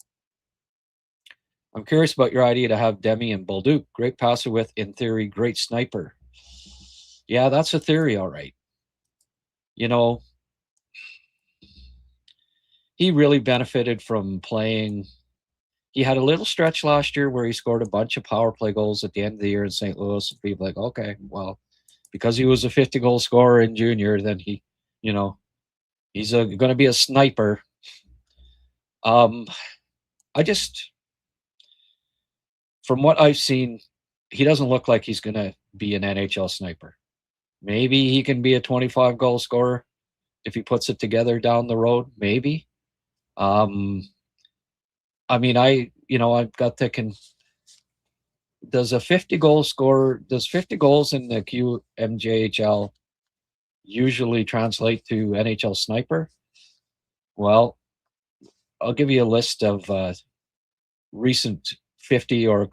I'm curious about your idea to have Demi and Bolduc. Great passer with, in theory, great sniper. Yeah, that's a theory, all right. He really benefited from playing. He had a little stretch last year where he scored a bunch of power play goals at the end of the year in St. Louis. And people like, okay, well, because he was a 50-goal scorer in junior, then he's going to be a sniper. I just, from what I've seen, he doesn't look like he's going to be an NHL sniper. Maybe he can be a 25-goal scorer if he puts it together down the road. Maybe. I mean, I've got thinking, does 50 goals in the QMJHL usually translate to NHL sniper? Well, I'll give you a list of recent 50 or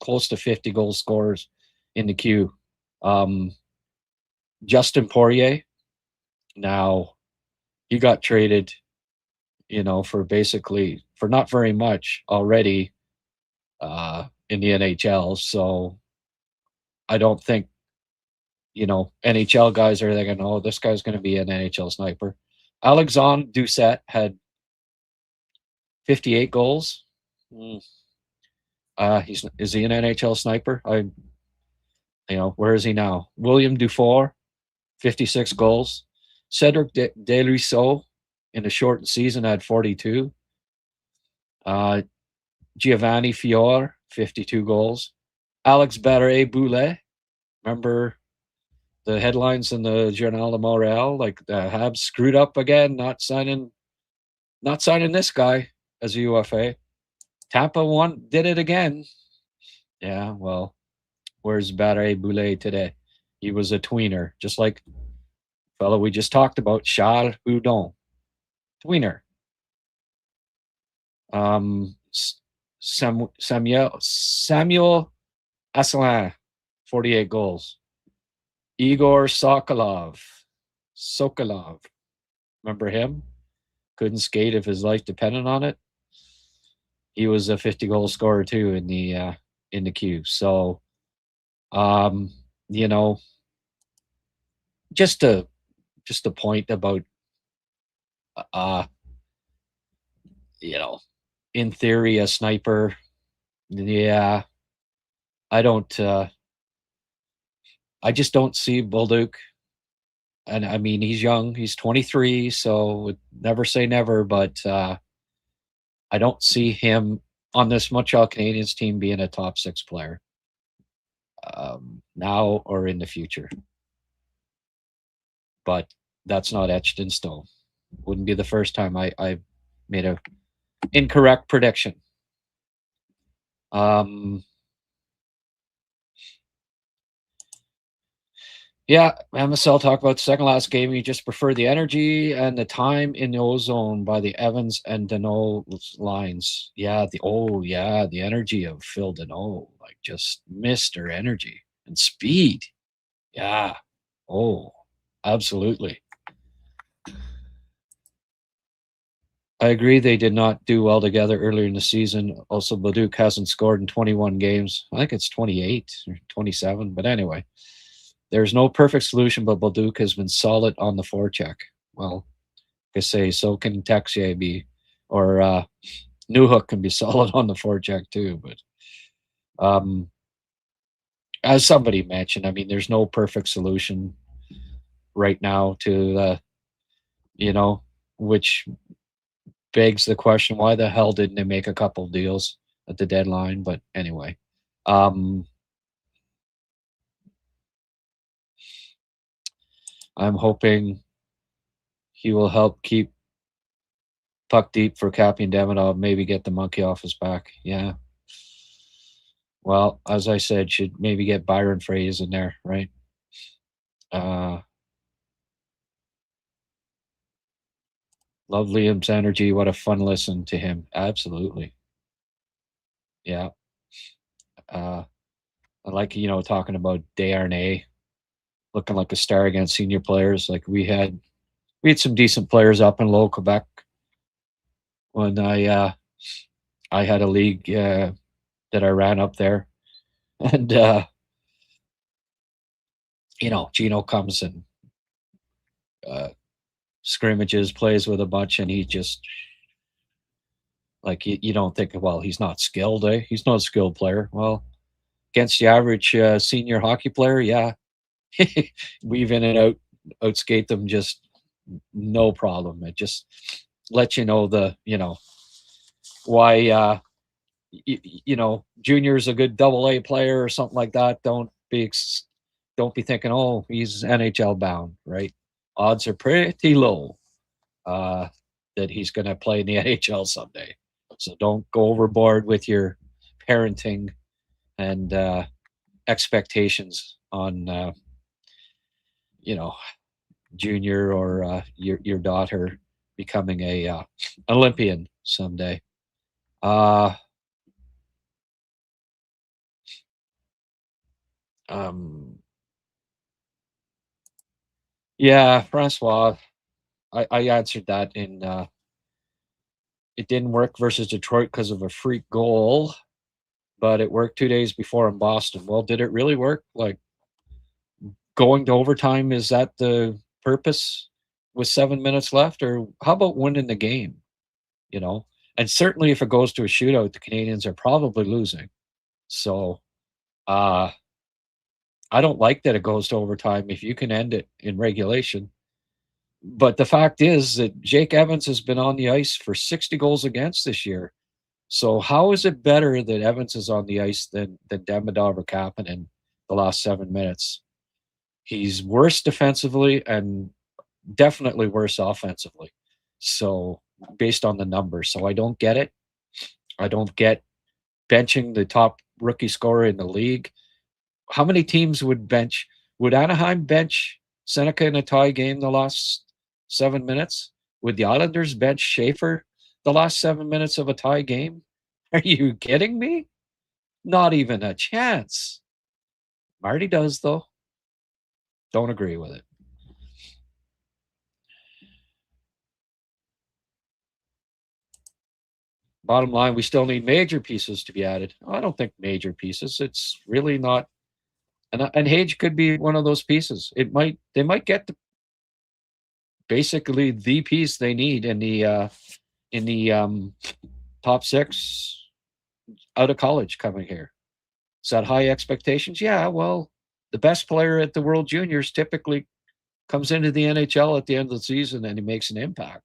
close to 50 goal scorers in the Q. Justin Poirier. Now, he got traded, for not very much already in the NHL. So I don't think, NHL guys are thinking, oh, this guy's going to be an NHL sniper. Alexandre Doucet had 58 goals. Is he an NHL sniper? Where is he now? William Dufour, 56 goals. Cedric Deluisseau in a shortened season had 42. Giovanni Fior, 52 goals. Alex Barré-Boulet, remember the headlines in the Journal de Montréal, like the Habs screwed up again, not signing this guy as a UFA. Tampa did it again. Yeah, well, where's Barré-Boulet today? He was a tweener, just like the fellow we just talked about, Charles Hudon. Tweener. Samuel Asselin, 48 goals. Igor Sokolov. Remember him? Couldn't skate if his life depended on it. He was a 50-goal scorer too in the Q. So, just a point about, in theory, a sniper. Yeah, I just don't see Bolduc. And I mean, he's young. He's 23, so never say never. But I don't see him on this Montreal Canadiens team being a top 6 player now or in the future. But that's not etched in stone. Wouldn't be the first time I made a incorrect prediction. Yeah, MSL talked about the second last game. You just prefer the energy and the time in the ozone by the Evans and Deneau lines. Yeah, the energy of Phil Deneau, like just Mr. Energy and speed. Yeah. Oh, absolutely. I agree they did not do well together earlier in the season. Also, Leduc hasn't scored in 21 games. I think it's 28 or 27. But anyway, there's no perfect solution, but Leduc has been solid on the forecheck. Well, I say so can Texier be, or Newhook can be solid on the forecheck too. But as somebody mentioned, I mean, there's no perfect solution right now to, which begs the question, why the hell didn't they make a couple deals at the deadline? But anyway, I'm hoping he will help keep puck deep for Cappy and Demidov, maybe get the monkey off his back. Yeah. Well, as I said, should maybe get Byron Fries in there, right? Love Liam's energy. What a fun listen to him. Absolutely. Yeah. I like, talking about Desharnais looking like a star against senior players. Like we had some decent players up in low Quebec when I had a league that I ran up there. And Gino comes and scrimmages, plays with a bunch, and he just like you don't think, well, he's not skilled, eh? He's not a skilled player. Well, against the average senior hockey player, yeah, weave in and outskate them just no problem. It just lets you know why Junior's a good AA player or something like that. Don't be thinking, oh, he's NHL bound, right? Odds are pretty low that he's going to play in the NHL someday. So don't go overboard with your parenting and expectations on Junior or your daughter becoming a Olympian someday. Yeah, Francois. I answered that in it didn't work versus Detroit because of a freak goal, but it worked 2 days before in Boston. Well, did it really work? Like going to overtime, is that the purpose with 7 minutes left? Or how about winning the game? And certainly if it goes to a shootout, the Canadiens are probably losing. So I don't like that it goes to overtime if you can end it in regulation. But the fact is that Jake Evans has been on the ice for 60 goals against this year. So how is it better that Evans is on the ice than Demidov or Kapanen in the last 7 minutes? He's worse defensively and definitely worse offensively. So based on the numbers. So I don't get it. I don't get benching the top rookie scorer in the league. How many teams would Anaheim bench Seneca in a tie game the last 7 minutes? Would the Islanders bench Schaefer the last 7 minutes of a tie game? Are you kidding me? Not even a chance. Marty does, though. Don't agree with it. Bottom line, we still need major pieces to be added. I don't think major pieces. It's really not. And Hage could be one of those pieces. They might get basically the piece they need in the top 6 out of college coming here. Is that high expectations? Yeah, well, the best player at the World Juniors typically comes into the NHL at the end of the season and he makes an impact.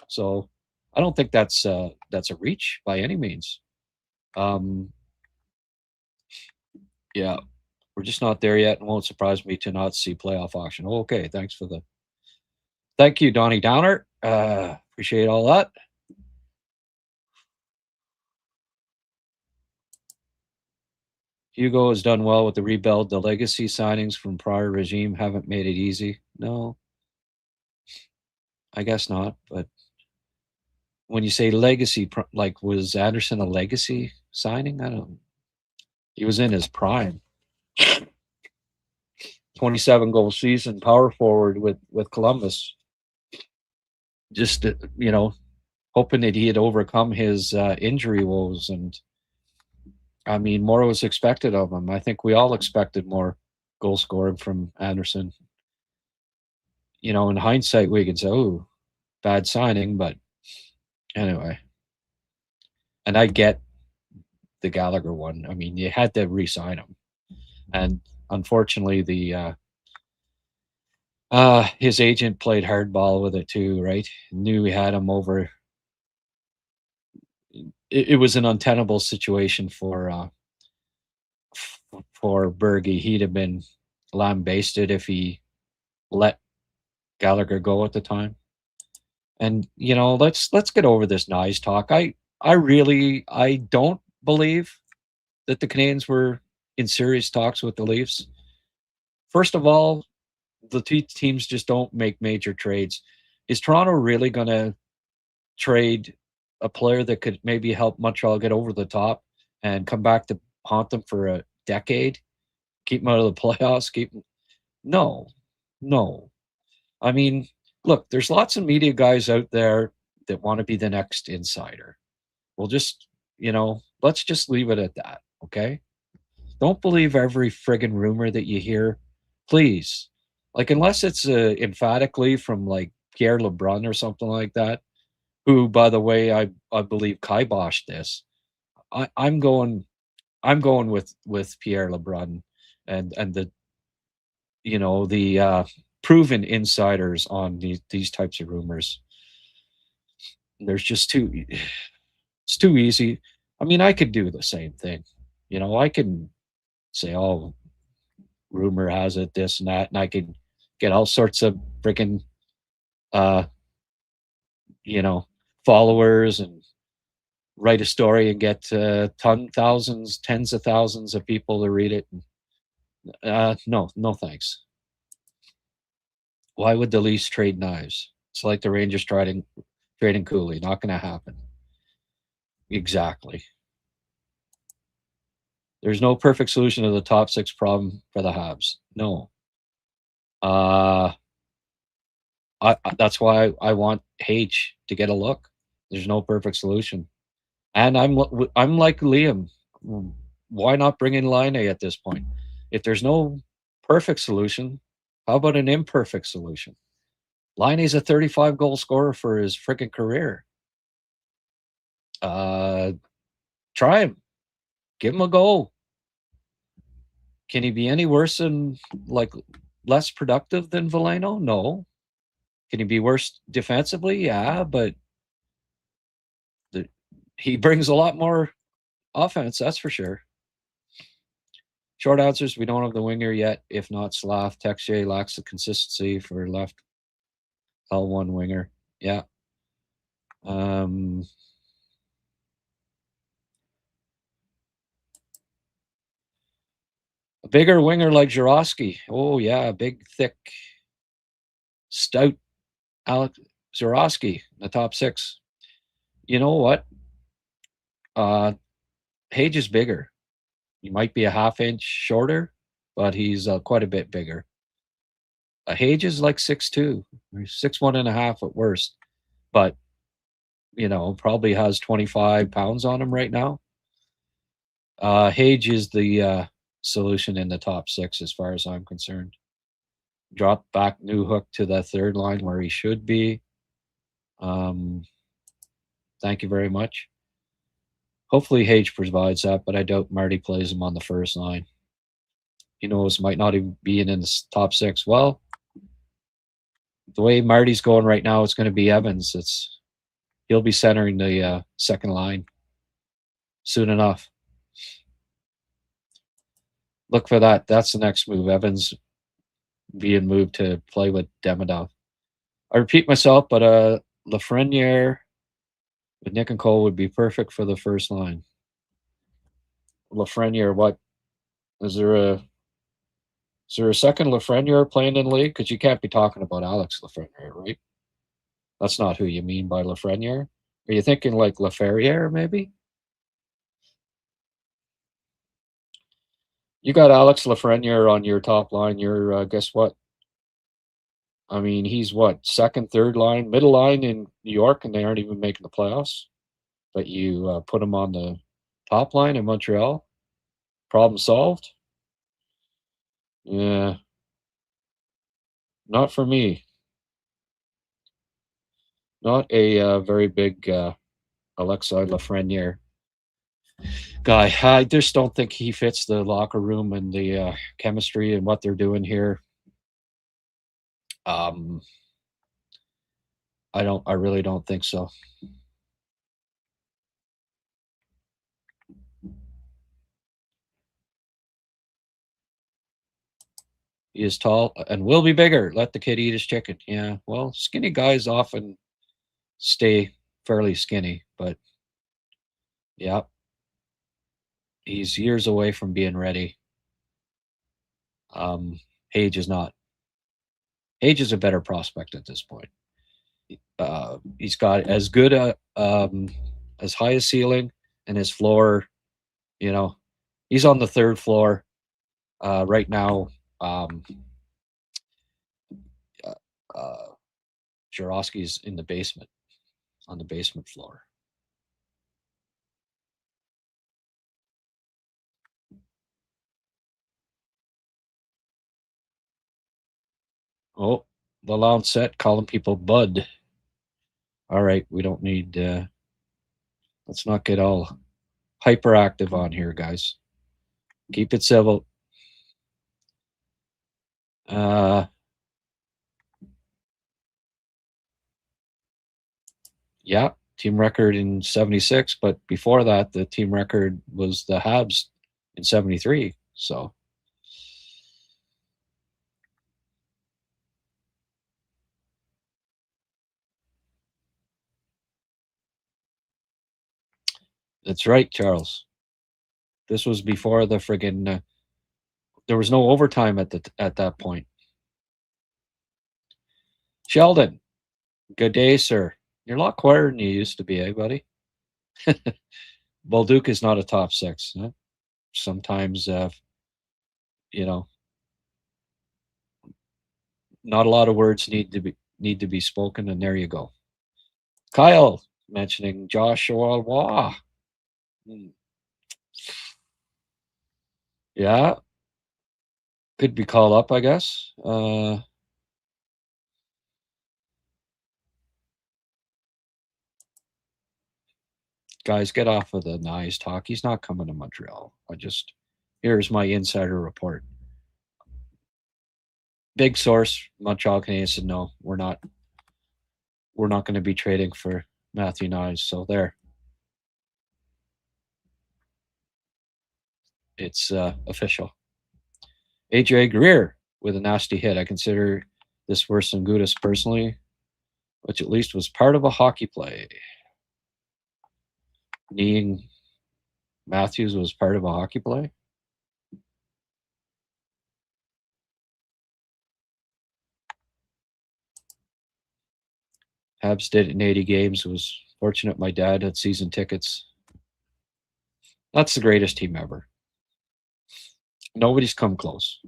So I don't think that's a reach by any means. Yeah, we're just not there yet, and won't surprise me to not see playoff action. Okay, thank you, Donnie Downer. Appreciate all that. Hugo has done well with the rebuild. The legacy signings from prior regime haven't made it easy. No, I guess not. But when you say legacy, like, was Anderson a legacy signing? I don't. He was in his prime. 27 goal season, power forward with Columbus. Just hoping that he had overcome his injury woes, and I mean, more was expected of him. I think we all expected more goal scoring from Anderson. In hindsight, we can say, "Oh, bad signing," but anyway. And I get the Gallagher one. I mean, you had to re-sign him, and unfortunately, his agent played hardball with it too, right? Knew he had him over. It was an untenable situation for Berge. He'd have been lambasted if he let Gallagher go at the time. And let's get over this Knies talk. I don't believe that the Canadiens were in serious talks with the Leafs. First of all, the two teams just don't make major trades. Is Toronto really going to trade a player that could maybe help Montreal get over the top and come back to haunt them for a decade? Keep them out of the playoffs? No. I mean, look, there's lots of media guys out there that want to be the next insider. We'll just, let's just leave it at that, okay? Don't believe every friggin' rumor that you hear, please. Like, unless it's emphatically from, like, Pierre LeBrun or something like that, who, by the way, I believe kiboshed this. I'm going with Pierre LeBrun and the the proven insiders on these types of rumors. There's just it's too easy. I mean, I could do the same thing. I can say, "Oh, rumor has it this and that," and I could get all sorts of freaking followers and write a story and get tens of thousands of people to read it. No thanks. Why would the Leafs trade Knies? It's like the Rangers trading Cooley. Not going to happen. Exactly. There's no perfect solution to the top six problem for the Habs. No. That's why I want H to get a look. There's no perfect solution. And I'm like Liam. Why not bring in Laine at this point? If there's no perfect solution, how about an imperfect solution? Laine's a 35-goal scorer for his freaking career. Try him. Give him a go. Can he be any worse than, like, less productive than Veleno? No. Can he be worse defensively? Yeah, but he brings a lot more offense, that's for sure. Short answers, we don't have the winger yet. If not, Slav. Texier lacks the consistency for left L1 winger. Yeah. A bigger winger like Zurowski. Oh, yeah, big, thick, stout Alex Zurowski in the top six. You know what? Page is bigger. He might be a half-inch shorter, but he's quite a bit bigger. Hage is like 6'2", 6'1.5" at worst, but probably has 25 pounds on him right now. Hage is the solution in the top six as far as I'm concerned. Drop back Newhook to the third line where he should be. Thank you very much. Hopefully Hage provides that, but I doubt Marty plays him on the first line. He knows might not even be in the top six. Well, the way Marty's going right now, it's going to be Evans. He'll be centering the second line soon enough. Look for that. That's the next move. Evans being moved to play with Demidov. I repeat myself, but Lafreniere with Nick and Cole would be perfect for the first line. Lafreniere, what? Is there a second Lafreniere playing in the league? Because you can't be talking about Alex Lafreniere, right? That's not who you mean by Lafreniere. Are you thinking like Laferriere, maybe? You got Alex Lafreniere on your top line. You're guess what? I mean, he's what, second, third line, middle line in New York, and they aren't even making the playoffs. But you put him on the top line in Montreal. Problem solved. Yeah, not for me. Not a very big Alexei Lafreniere guy. I just don't think he fits the locker room and the chemistry and what they're doing here. I really don't think so. He is tall and will be bigger. Let the kid eat his chicken. Yeah, well, skinny guys often stay fairly skinny, but yeah, he's years away from being ready. Hage is not. Hage is a better prospect at this point. He's got as good as high a ceiling, and his floor, he's on the third floor right now. Jarosky's in the basement, on the basement floor. Oh, the lounge set calling people bud. All right, we don't need. Let's not get all hyperactive on here, guys. Keep it civil. Yeah, team record in 76, but before that, the team record was the Habs in 73. So that's right, Charles. This was before the friggin' there was no overtime at that point. Sheldon, good day, sir. You're a lot quieter than you used to be, eh, buddy? Bolduc is not a top six. Huh? Sometimes, not a lot of words need to be spoken, and there you go. Kyle mentioning Joshua Waugh. Yeah, could be called up, I guess. Guys, get off of the nice talk. He's not coming to Montreal. Here's my insider report. Big source, Montreal Canadiens said no, we're not going to be trading for Matthew Knies. So there. It's official. AJ Greer with a nasty hit. I consider this worse than Gudis personally, which at least was part of a hockey play. Kneeing Matthews was part of a hockey play. Habs did it in 80 games. It was fortunate my dad had season tickets. That's the greatest team ever. Nobody's come close.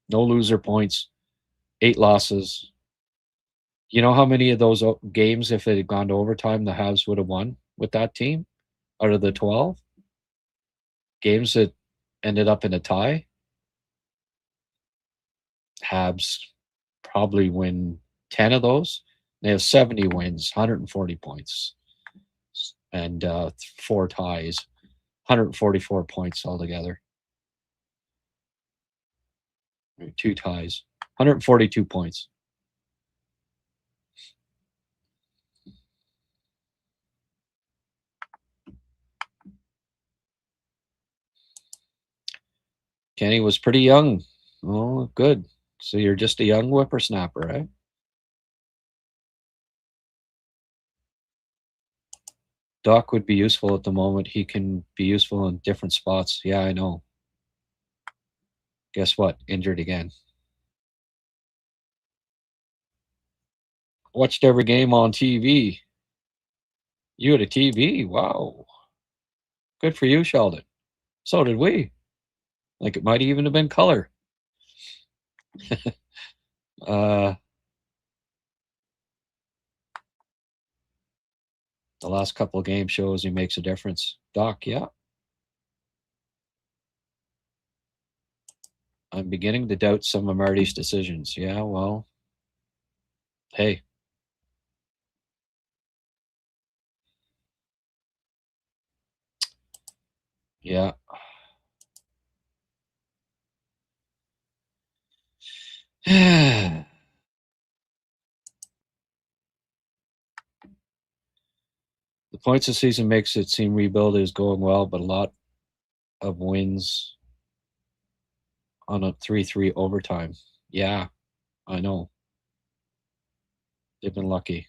No loser points, 8 losses. You know how many of those games, if it had gone to overtime, the Habs would have won with that team out of the 12 games that ended up in a tie? Habs probably win 10 of those. They have 70 wins, 140 points, and 4 ties, 144 points altogether. 2 ties, 142 points. Kenny was pretty young. Oh, good. So you're just a young whippersnapper, right? Doc would be useful at the moment. He can be useful in different spots. Yeah, I know. Guess what? Injured again. Watched every game on TV. You had a TV? Wow. Good for you, Sheldon. So did we. Like, it might even have been color. The last couple of games shows he makes a difference. Doc, yeah. I'm beginning to doubt some of Marty's decisions. Yeah, well, hey. Yeah. The points of season makes it seem rebuild is going well, but a lot of wins on a 3-3 overtime. Yeah, I know. They've been lucky.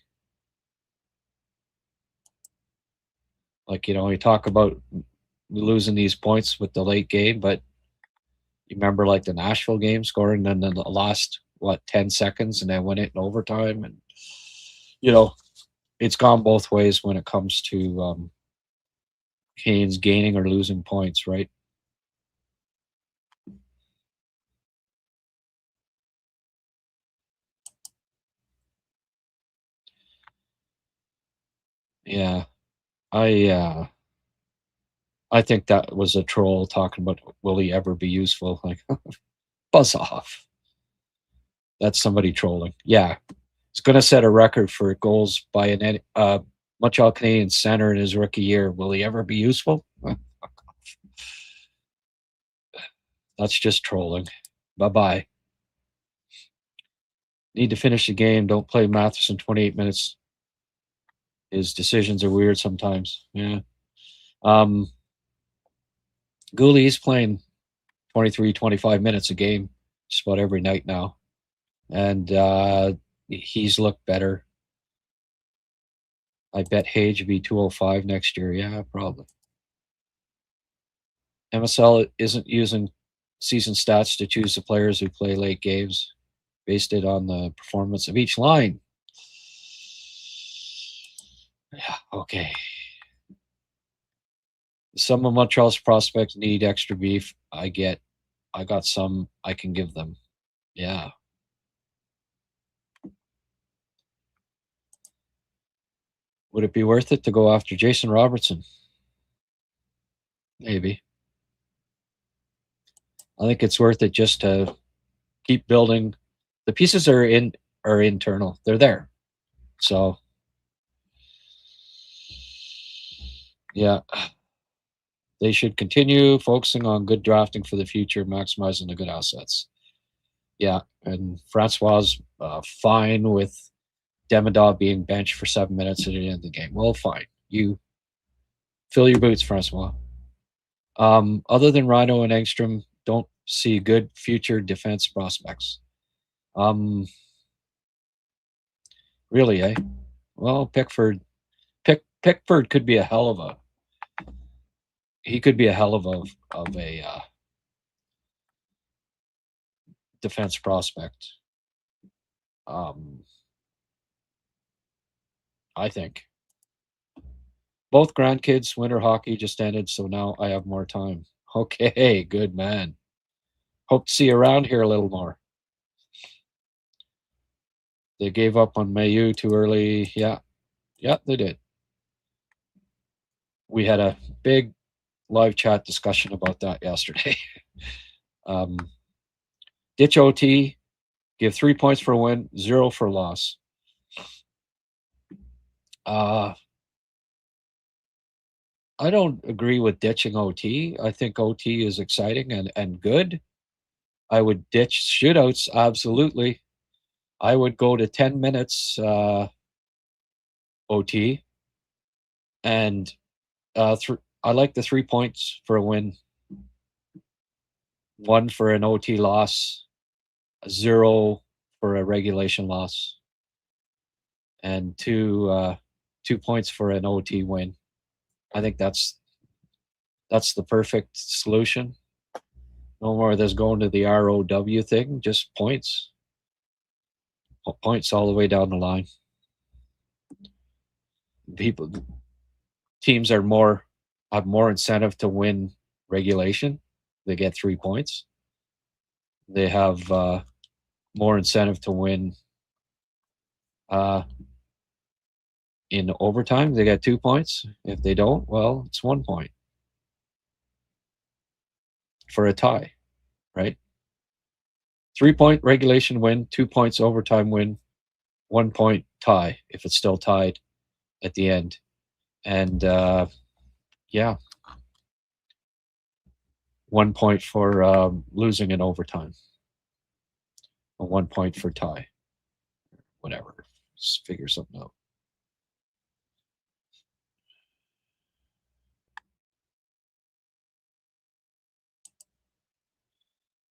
Like, you talk about losing these points with the late game, but you remember like the Nashville game, scoring in the last 10 seconds and then win it in overtime, and it's gone both ways when it comes to Canes gaining or losing points, right? Yeah, I think that was a troll talking about will he ever be useful? Like, buzz off. That's somebody trolling. Yeah, he's going to set a record for goals by an Montreal Canadiens center in his rookie year. Will he ever be useful? That's just trolling. Bye-bye. Need to finish the game. Don't play Matheson 28 minutes. His decisions are weird sometimes. Yeah. Gooley's playing 23, 25 minutes a game just about every night now. And he's looked better. I bet Hage will be 205 next year. Yeah, probably. MSL isn't using season stats to choose the players who play late games, based it on the performance of each line. Yeah, okay. Some of Montreal's prospects need extra beef. I got some I can give them. Yeah. Would it be worth it to go after Jason Robertson? Maybe. I think it's worth it just to keep building. The pieces are internal. They're there. So yeah. They should continue focusing on good drafting for the future, maximizing the good assets. Yeah, and Francois fine with Demidov being benched for 7 minutes at the end of the game. Well, fine. You fill your boots, Francois. Other than Rhino and Engstrom, don't see good future defense prospects. Really, eh? Well, Pickford could be a hell of a. He could be a hell of a defense prospect. I think. Both grandkids' winter hockey just ended, so now I have more time. Okay, good man. Hope to see you around here a little more. They gave up on Mayu too early. Yeah, they did. We had a big live chat discussion about that yesterday. Ditch OT, give 3 points for a win, 0 for a loss. I don't agree with ditching OT. I think OT is exciting and good. I would ditch shootouts, absolutely. I would go to 10 minutes OT. And I like the 3 points for a win. 1 for an OT loss, 0 for a regulation loss, and 2 points for an OT win. I think that's the perfect solution. No more of this going to the ROW thing, just points. Points all the way down the line. Teams have more incentive to win regulation. They get 3 points. They have more incentive to win in overtime. They get 2 points. If they don't, well, it's 1 point for a tie, right? 3 point regulation win, 2 points overtime win, 1 point tie if it's still tied at the end. And yeah, 1 point for losing in overtime, or 1 point for tie. Whatever, just figure something out.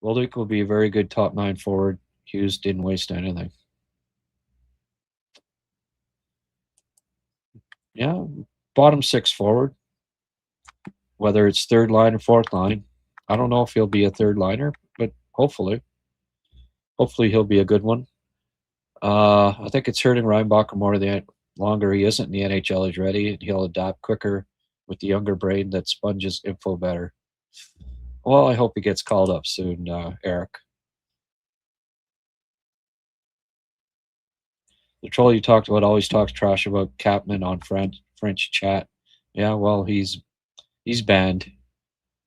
Wildick will be a very good top 9 forward. Hughes didn't waste anything. Yeah, bottom 6 forward. Whether it's third line or fourth line, I don't know if he'll be a third liner, but hopefully he'll be a good one. I think it's hurting Reinbacher more the longer he isn't in the NHL. He's ready. He'll adapt quicker with the younger brain that sponges info better. Well, I hope he gets called up soon, Eric. The troll you talked about always talks trash about Kapanen on French chat. Yeah, well, he's banned.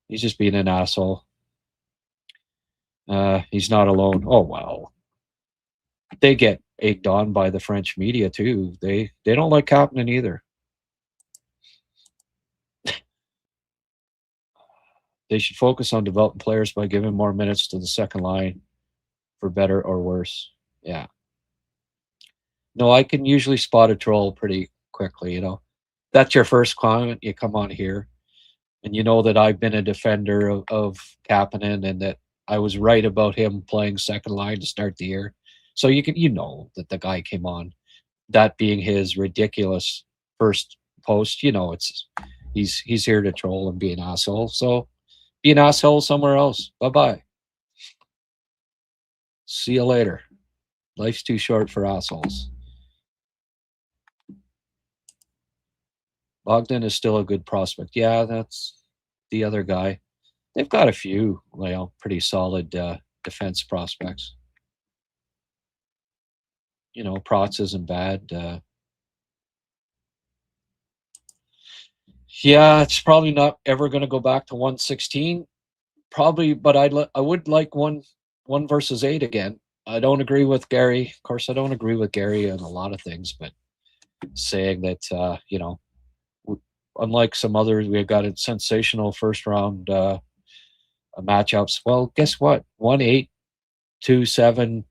He's just being an asshole. He's not alone. Oh, wow. They get egged on by the French media, too. They don't like Kapanen either. They should focus on developing players by giving more minutes to the second line for better or worse. Yeah. No, I can usually spot a troll pretty quickly, you know. That's your first comment. You come on here, and you know that I've been a defender of Kapanen and that I was right about him playing second line to start the year. So you know that the guy came on. That being his ridiculous first post, you know, he's here to troll and be an asshole. So be an asshole somewhere else. Bye-bye. See you later. Life's too short for assholes. Bogdan is still a good prospect. Yeah, that's the other guy. They've got a few, you know, pretty solid defense prospects. You know, Protz isn't bad. Yeah, it's probably not ever going to go back to 116. Probably, but I would like 1 versus 8 again. I don't agree with Gary. Of course, I don't agree with Gary on a lot of things, but saying that, you know, unlike some others, we've got a sensational first round matchups. Well, guess what? 1-8, 2-7,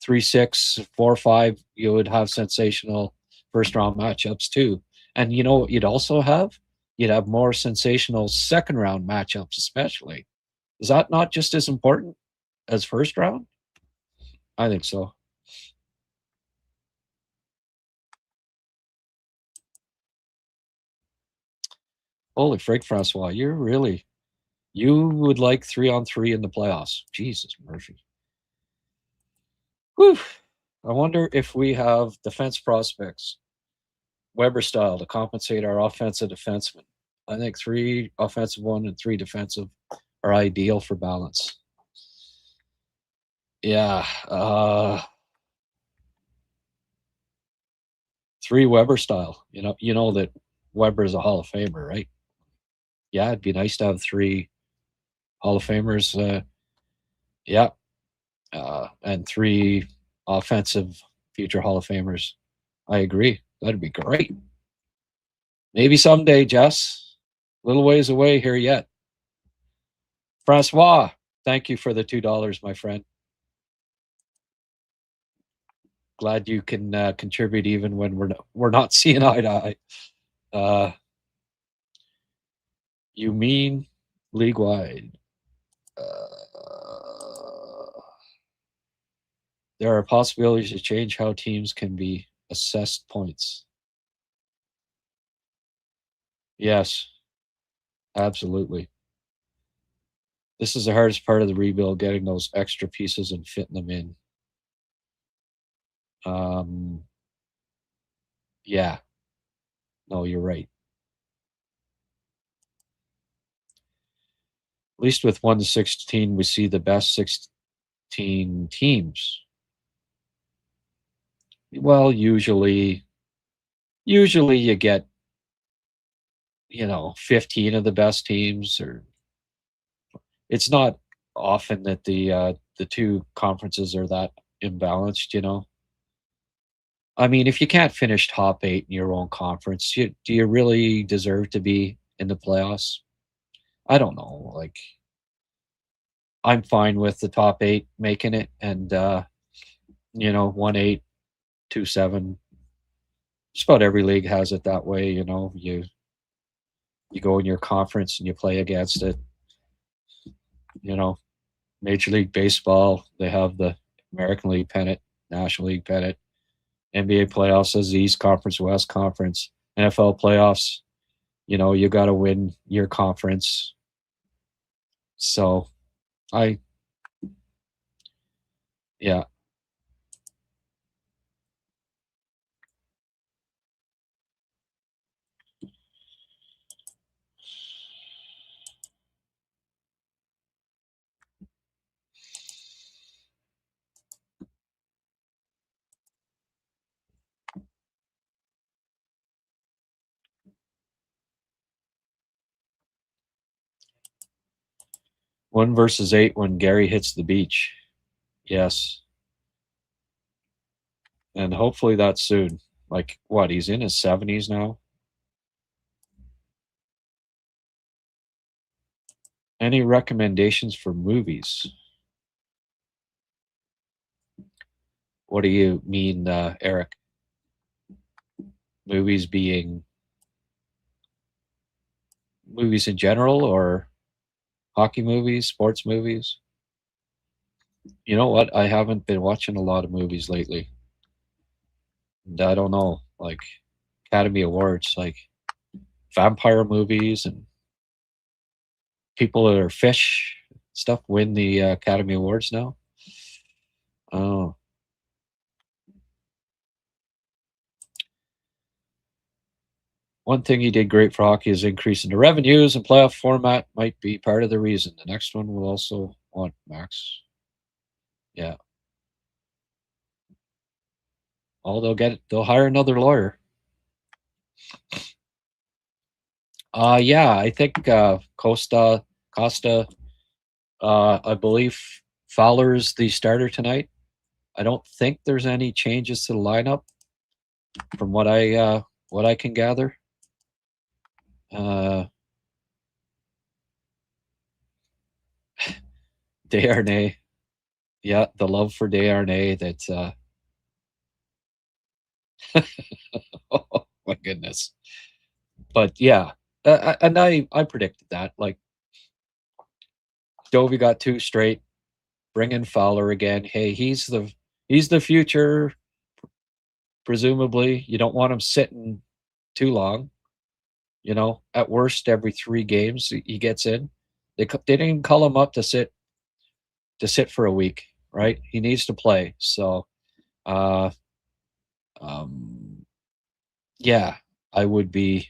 3-6, 4-5. You would have sensational first round matchups too. And you know what you'd also have? You'd have more sensational second round matchups, especially. Is that not just as important as first round? I think so. Holy frig, Francois, you would like 3-on-3 in the playoffs. Jesus, Murphy. Whew. I wonder if we have defense prospects, Weber style, to compensate our offensive defensemen. I think 3 offensive 1 and 3 defensive are ideal for balance. Yeah. 3 Weber style. You know that Weber is a Hall of Famer, right? Yeah, it'd be nice to have 3 Hall of Famers. Yeah. And 3 offensive future Hall of Famers. I agree. That'd be great. Maybe someday, Jess. A little ways away here yet. Francois, thank you for the $2, my friend. Glad you can contribute even when we're not seeing eye to eye. You mean league-wide? There are possibilities to change how teams can be assessed points. Yes, absolutely. This is the hardest part of the rebuild, getting those extra pieces and fitting them in. Yeah. No, you're right. At least with 1 to 16, we see the best 16 teams. Well, usually you get, 15 of the best teams, or it's not often that the two conferences are that imbalanced. I mean, if you can't finish top 8 in your own conference, do you really deserve to be in the playoffs? I don't know. Like, I'm fine with the top 8 making it, and 1-8, 2-7. Just about every league has it that way. You go in your conference and you play against it. Major League Baseball, they have the American League pennant, National League pennant. NBA playoffs as the East Conference, West Conference. NFL playoffs, you got to win your conference. So, yeah. One versus 8 when Gary hits the beach. Yes. And hopefully that's soon. Like, what? He's in his 70s now? Any recommendations for movies? What do you mean, Eric? Movies being movies in general, or hockey movies, sports movies? You know what? I haven't been watching a lot of movies lately. And I don't know, like Academy Awards, like vampire movies and people that are fish stuff win the Academy Awards now. Oh. One thing he did great for hockey is increasing the revenues, and playoff format might be part of the reason. The next one will also want Max. Yeah. Oh, they'll hire another lawyer. Yeah, I think Costa, I believe Fowler's the starter tonight. I don't think there's any changes to the lineup from what I can gather. Desharnais, yeah, the love for Desharnais. That oh my goodness. But yeah, and I predicted that. Like, Dovey got 2 straight. Bring in Fowler again. Hey, he's the future. Presumably, you don't want him sitting too long. At worst, every 3 games he gets in. They didn't call him up to sit for a week, right? He needs to play. So, yeah, I would be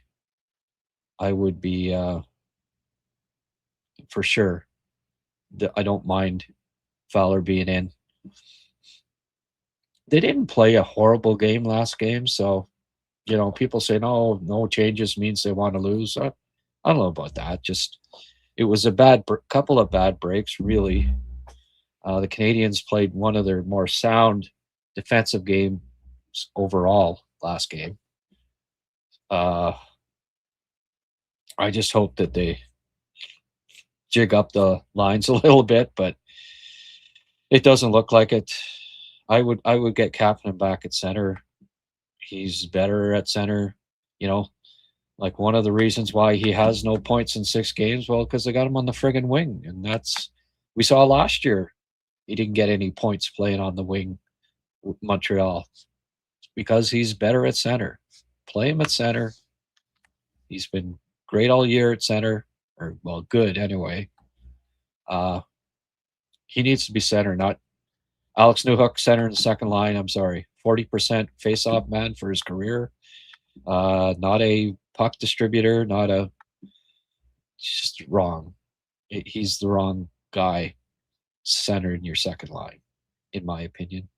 for sure. I don't mind Fowler being in. They didn't play a horrible game last game, so people say no changes means they want to lose. I don't know about that. Just it was a couple of bad breaks, really. The Canadiens played one of their more sound defensive games overall last game. I just hope that they jig up the lines a little bit, but it doesn't look like it. I would get Kapanen back at center. He's better at center. Like, one of the reasons why he has no points in 6 games, well, because they got him on the friggin' wing, and we saw last year. He didn't get any points playing on the wing with Montreal because he's better at center. Play him at center. He's been great all year at center, or well, good anyway. He needs to be center, not Alex Newhook, center in the second line. I'm sorry. 40% face-off man for his career. Not a puck distributor, just wrong. He's the wrong guy center in your second line, in my opinion.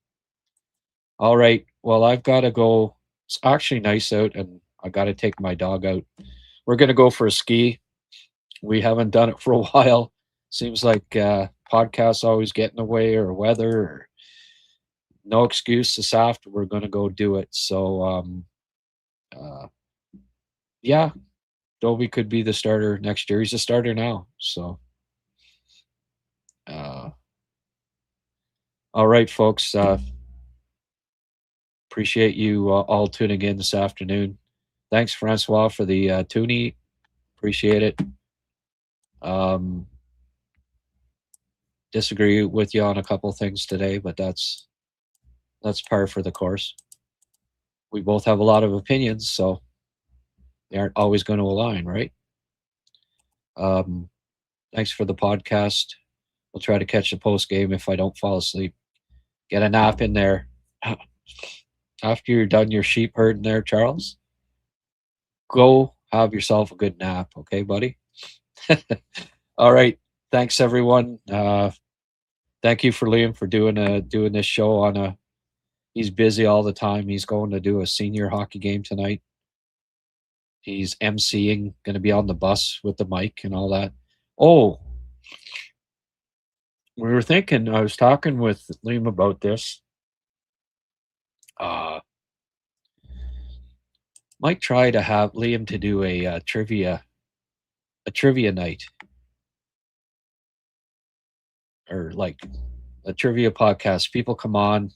All right. Well, I've got to go. It's actually nice out, and I got to take my dog out. We're going to go for a ski. We haven't done it for a while. Seems like podcasts always get in the way, or weather, or no excuse. This after we're going to go do it. So, yeah, Dobie could be the starter next year. He's a starter now. So, all right, folks. Appreciate you all tuning in this afternoon. Thanks, Francois, for the toonie. Appreciate it. Disagree with you on a couple things today, but that's par for the course. We both have a lot of opinions, so they aren't always going to align, right? Thanks for the podcast. We'll try to catch the post game if I don't fall asleep. Get a nap in there. After you're done your sheep herding there, Charles, go have yourself a good nap, okay, buddy? All right. Thanks, everyone. Thank you for Liam for doing this show on he's busy all the time. He's going to do a senior hockey game tonight. He's emceeing, going to be on the bus with the mic and all that. Oh, we were thinking, I was talking with Liam about this. Might try to have Liam to do a trivia night, or like a trivia podcast. People come on,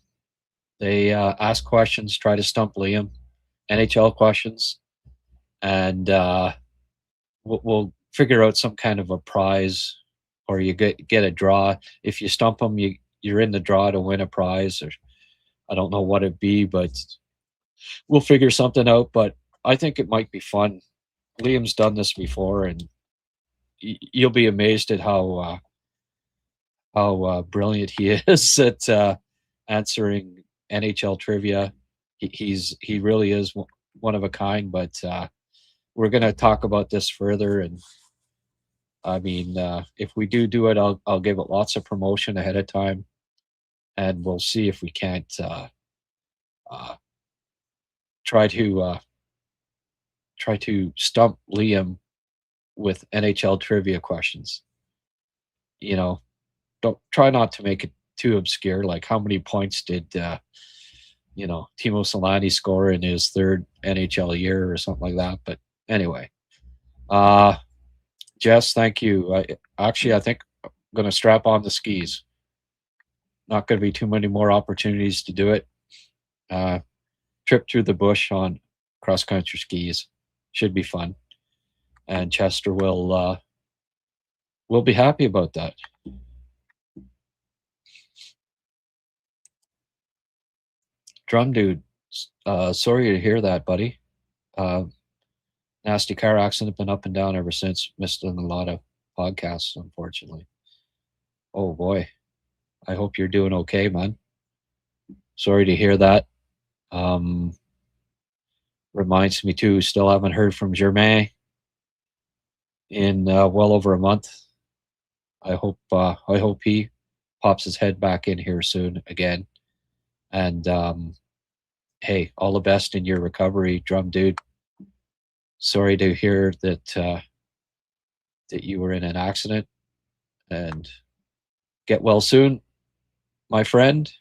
they ask questions, try to stump Liam, NHL questions, and we'll figure out some kind of a prize, or you get a draw. If you stump them, you're in the draw to win a prize, or I don't know what it'd be, but we'll figure something out. But I think it might be fun. Liam's done this before, and you'll be amazed at how brilliant he is at answering NHL trivia. He really is one of a kind. But we're going to talk about this further, and I mean, if we do it, I'll give it lots of promotion ahead of time, and we'll see if we can't try to stump Liam with NHL trivia questions. You know, don't try not to make it too obscure. Like, how many points did Timo Solani score in his third NHL year or something like that? But anyway, Jess, thank you. I think I'm going to strap on the skis. Not going to be too many more opportunities to do it. Trip through the bush on cross-country skis should be fun, and Chester will be happy about that. Drum dude, sorry to hear that, buddy. Nasty car accident, been up and down ever since. Missed a lot of podcasts, unfortunately. Oh boy, I hope you're doing okay, man. Sorry to hear that. Reminds me too, still haven't heard from Germain in well over a month. I hope he pops his head back in here soon again. And hey, all the best in your recovery, drum dude. Sorry to hear that you were in an accident, and get well soon, my friend.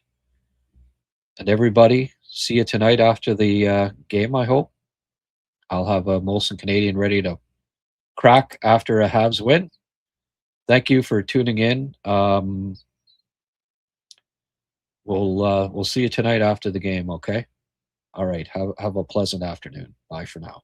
And everybody, see you tonight after the game, I hope. I'll have a Molson Canadian ready to crack after a Habs win. Thank you for tuning in. We'll see you tonight after the game, okay? All right, have a pleasant afternoon. Bye for now.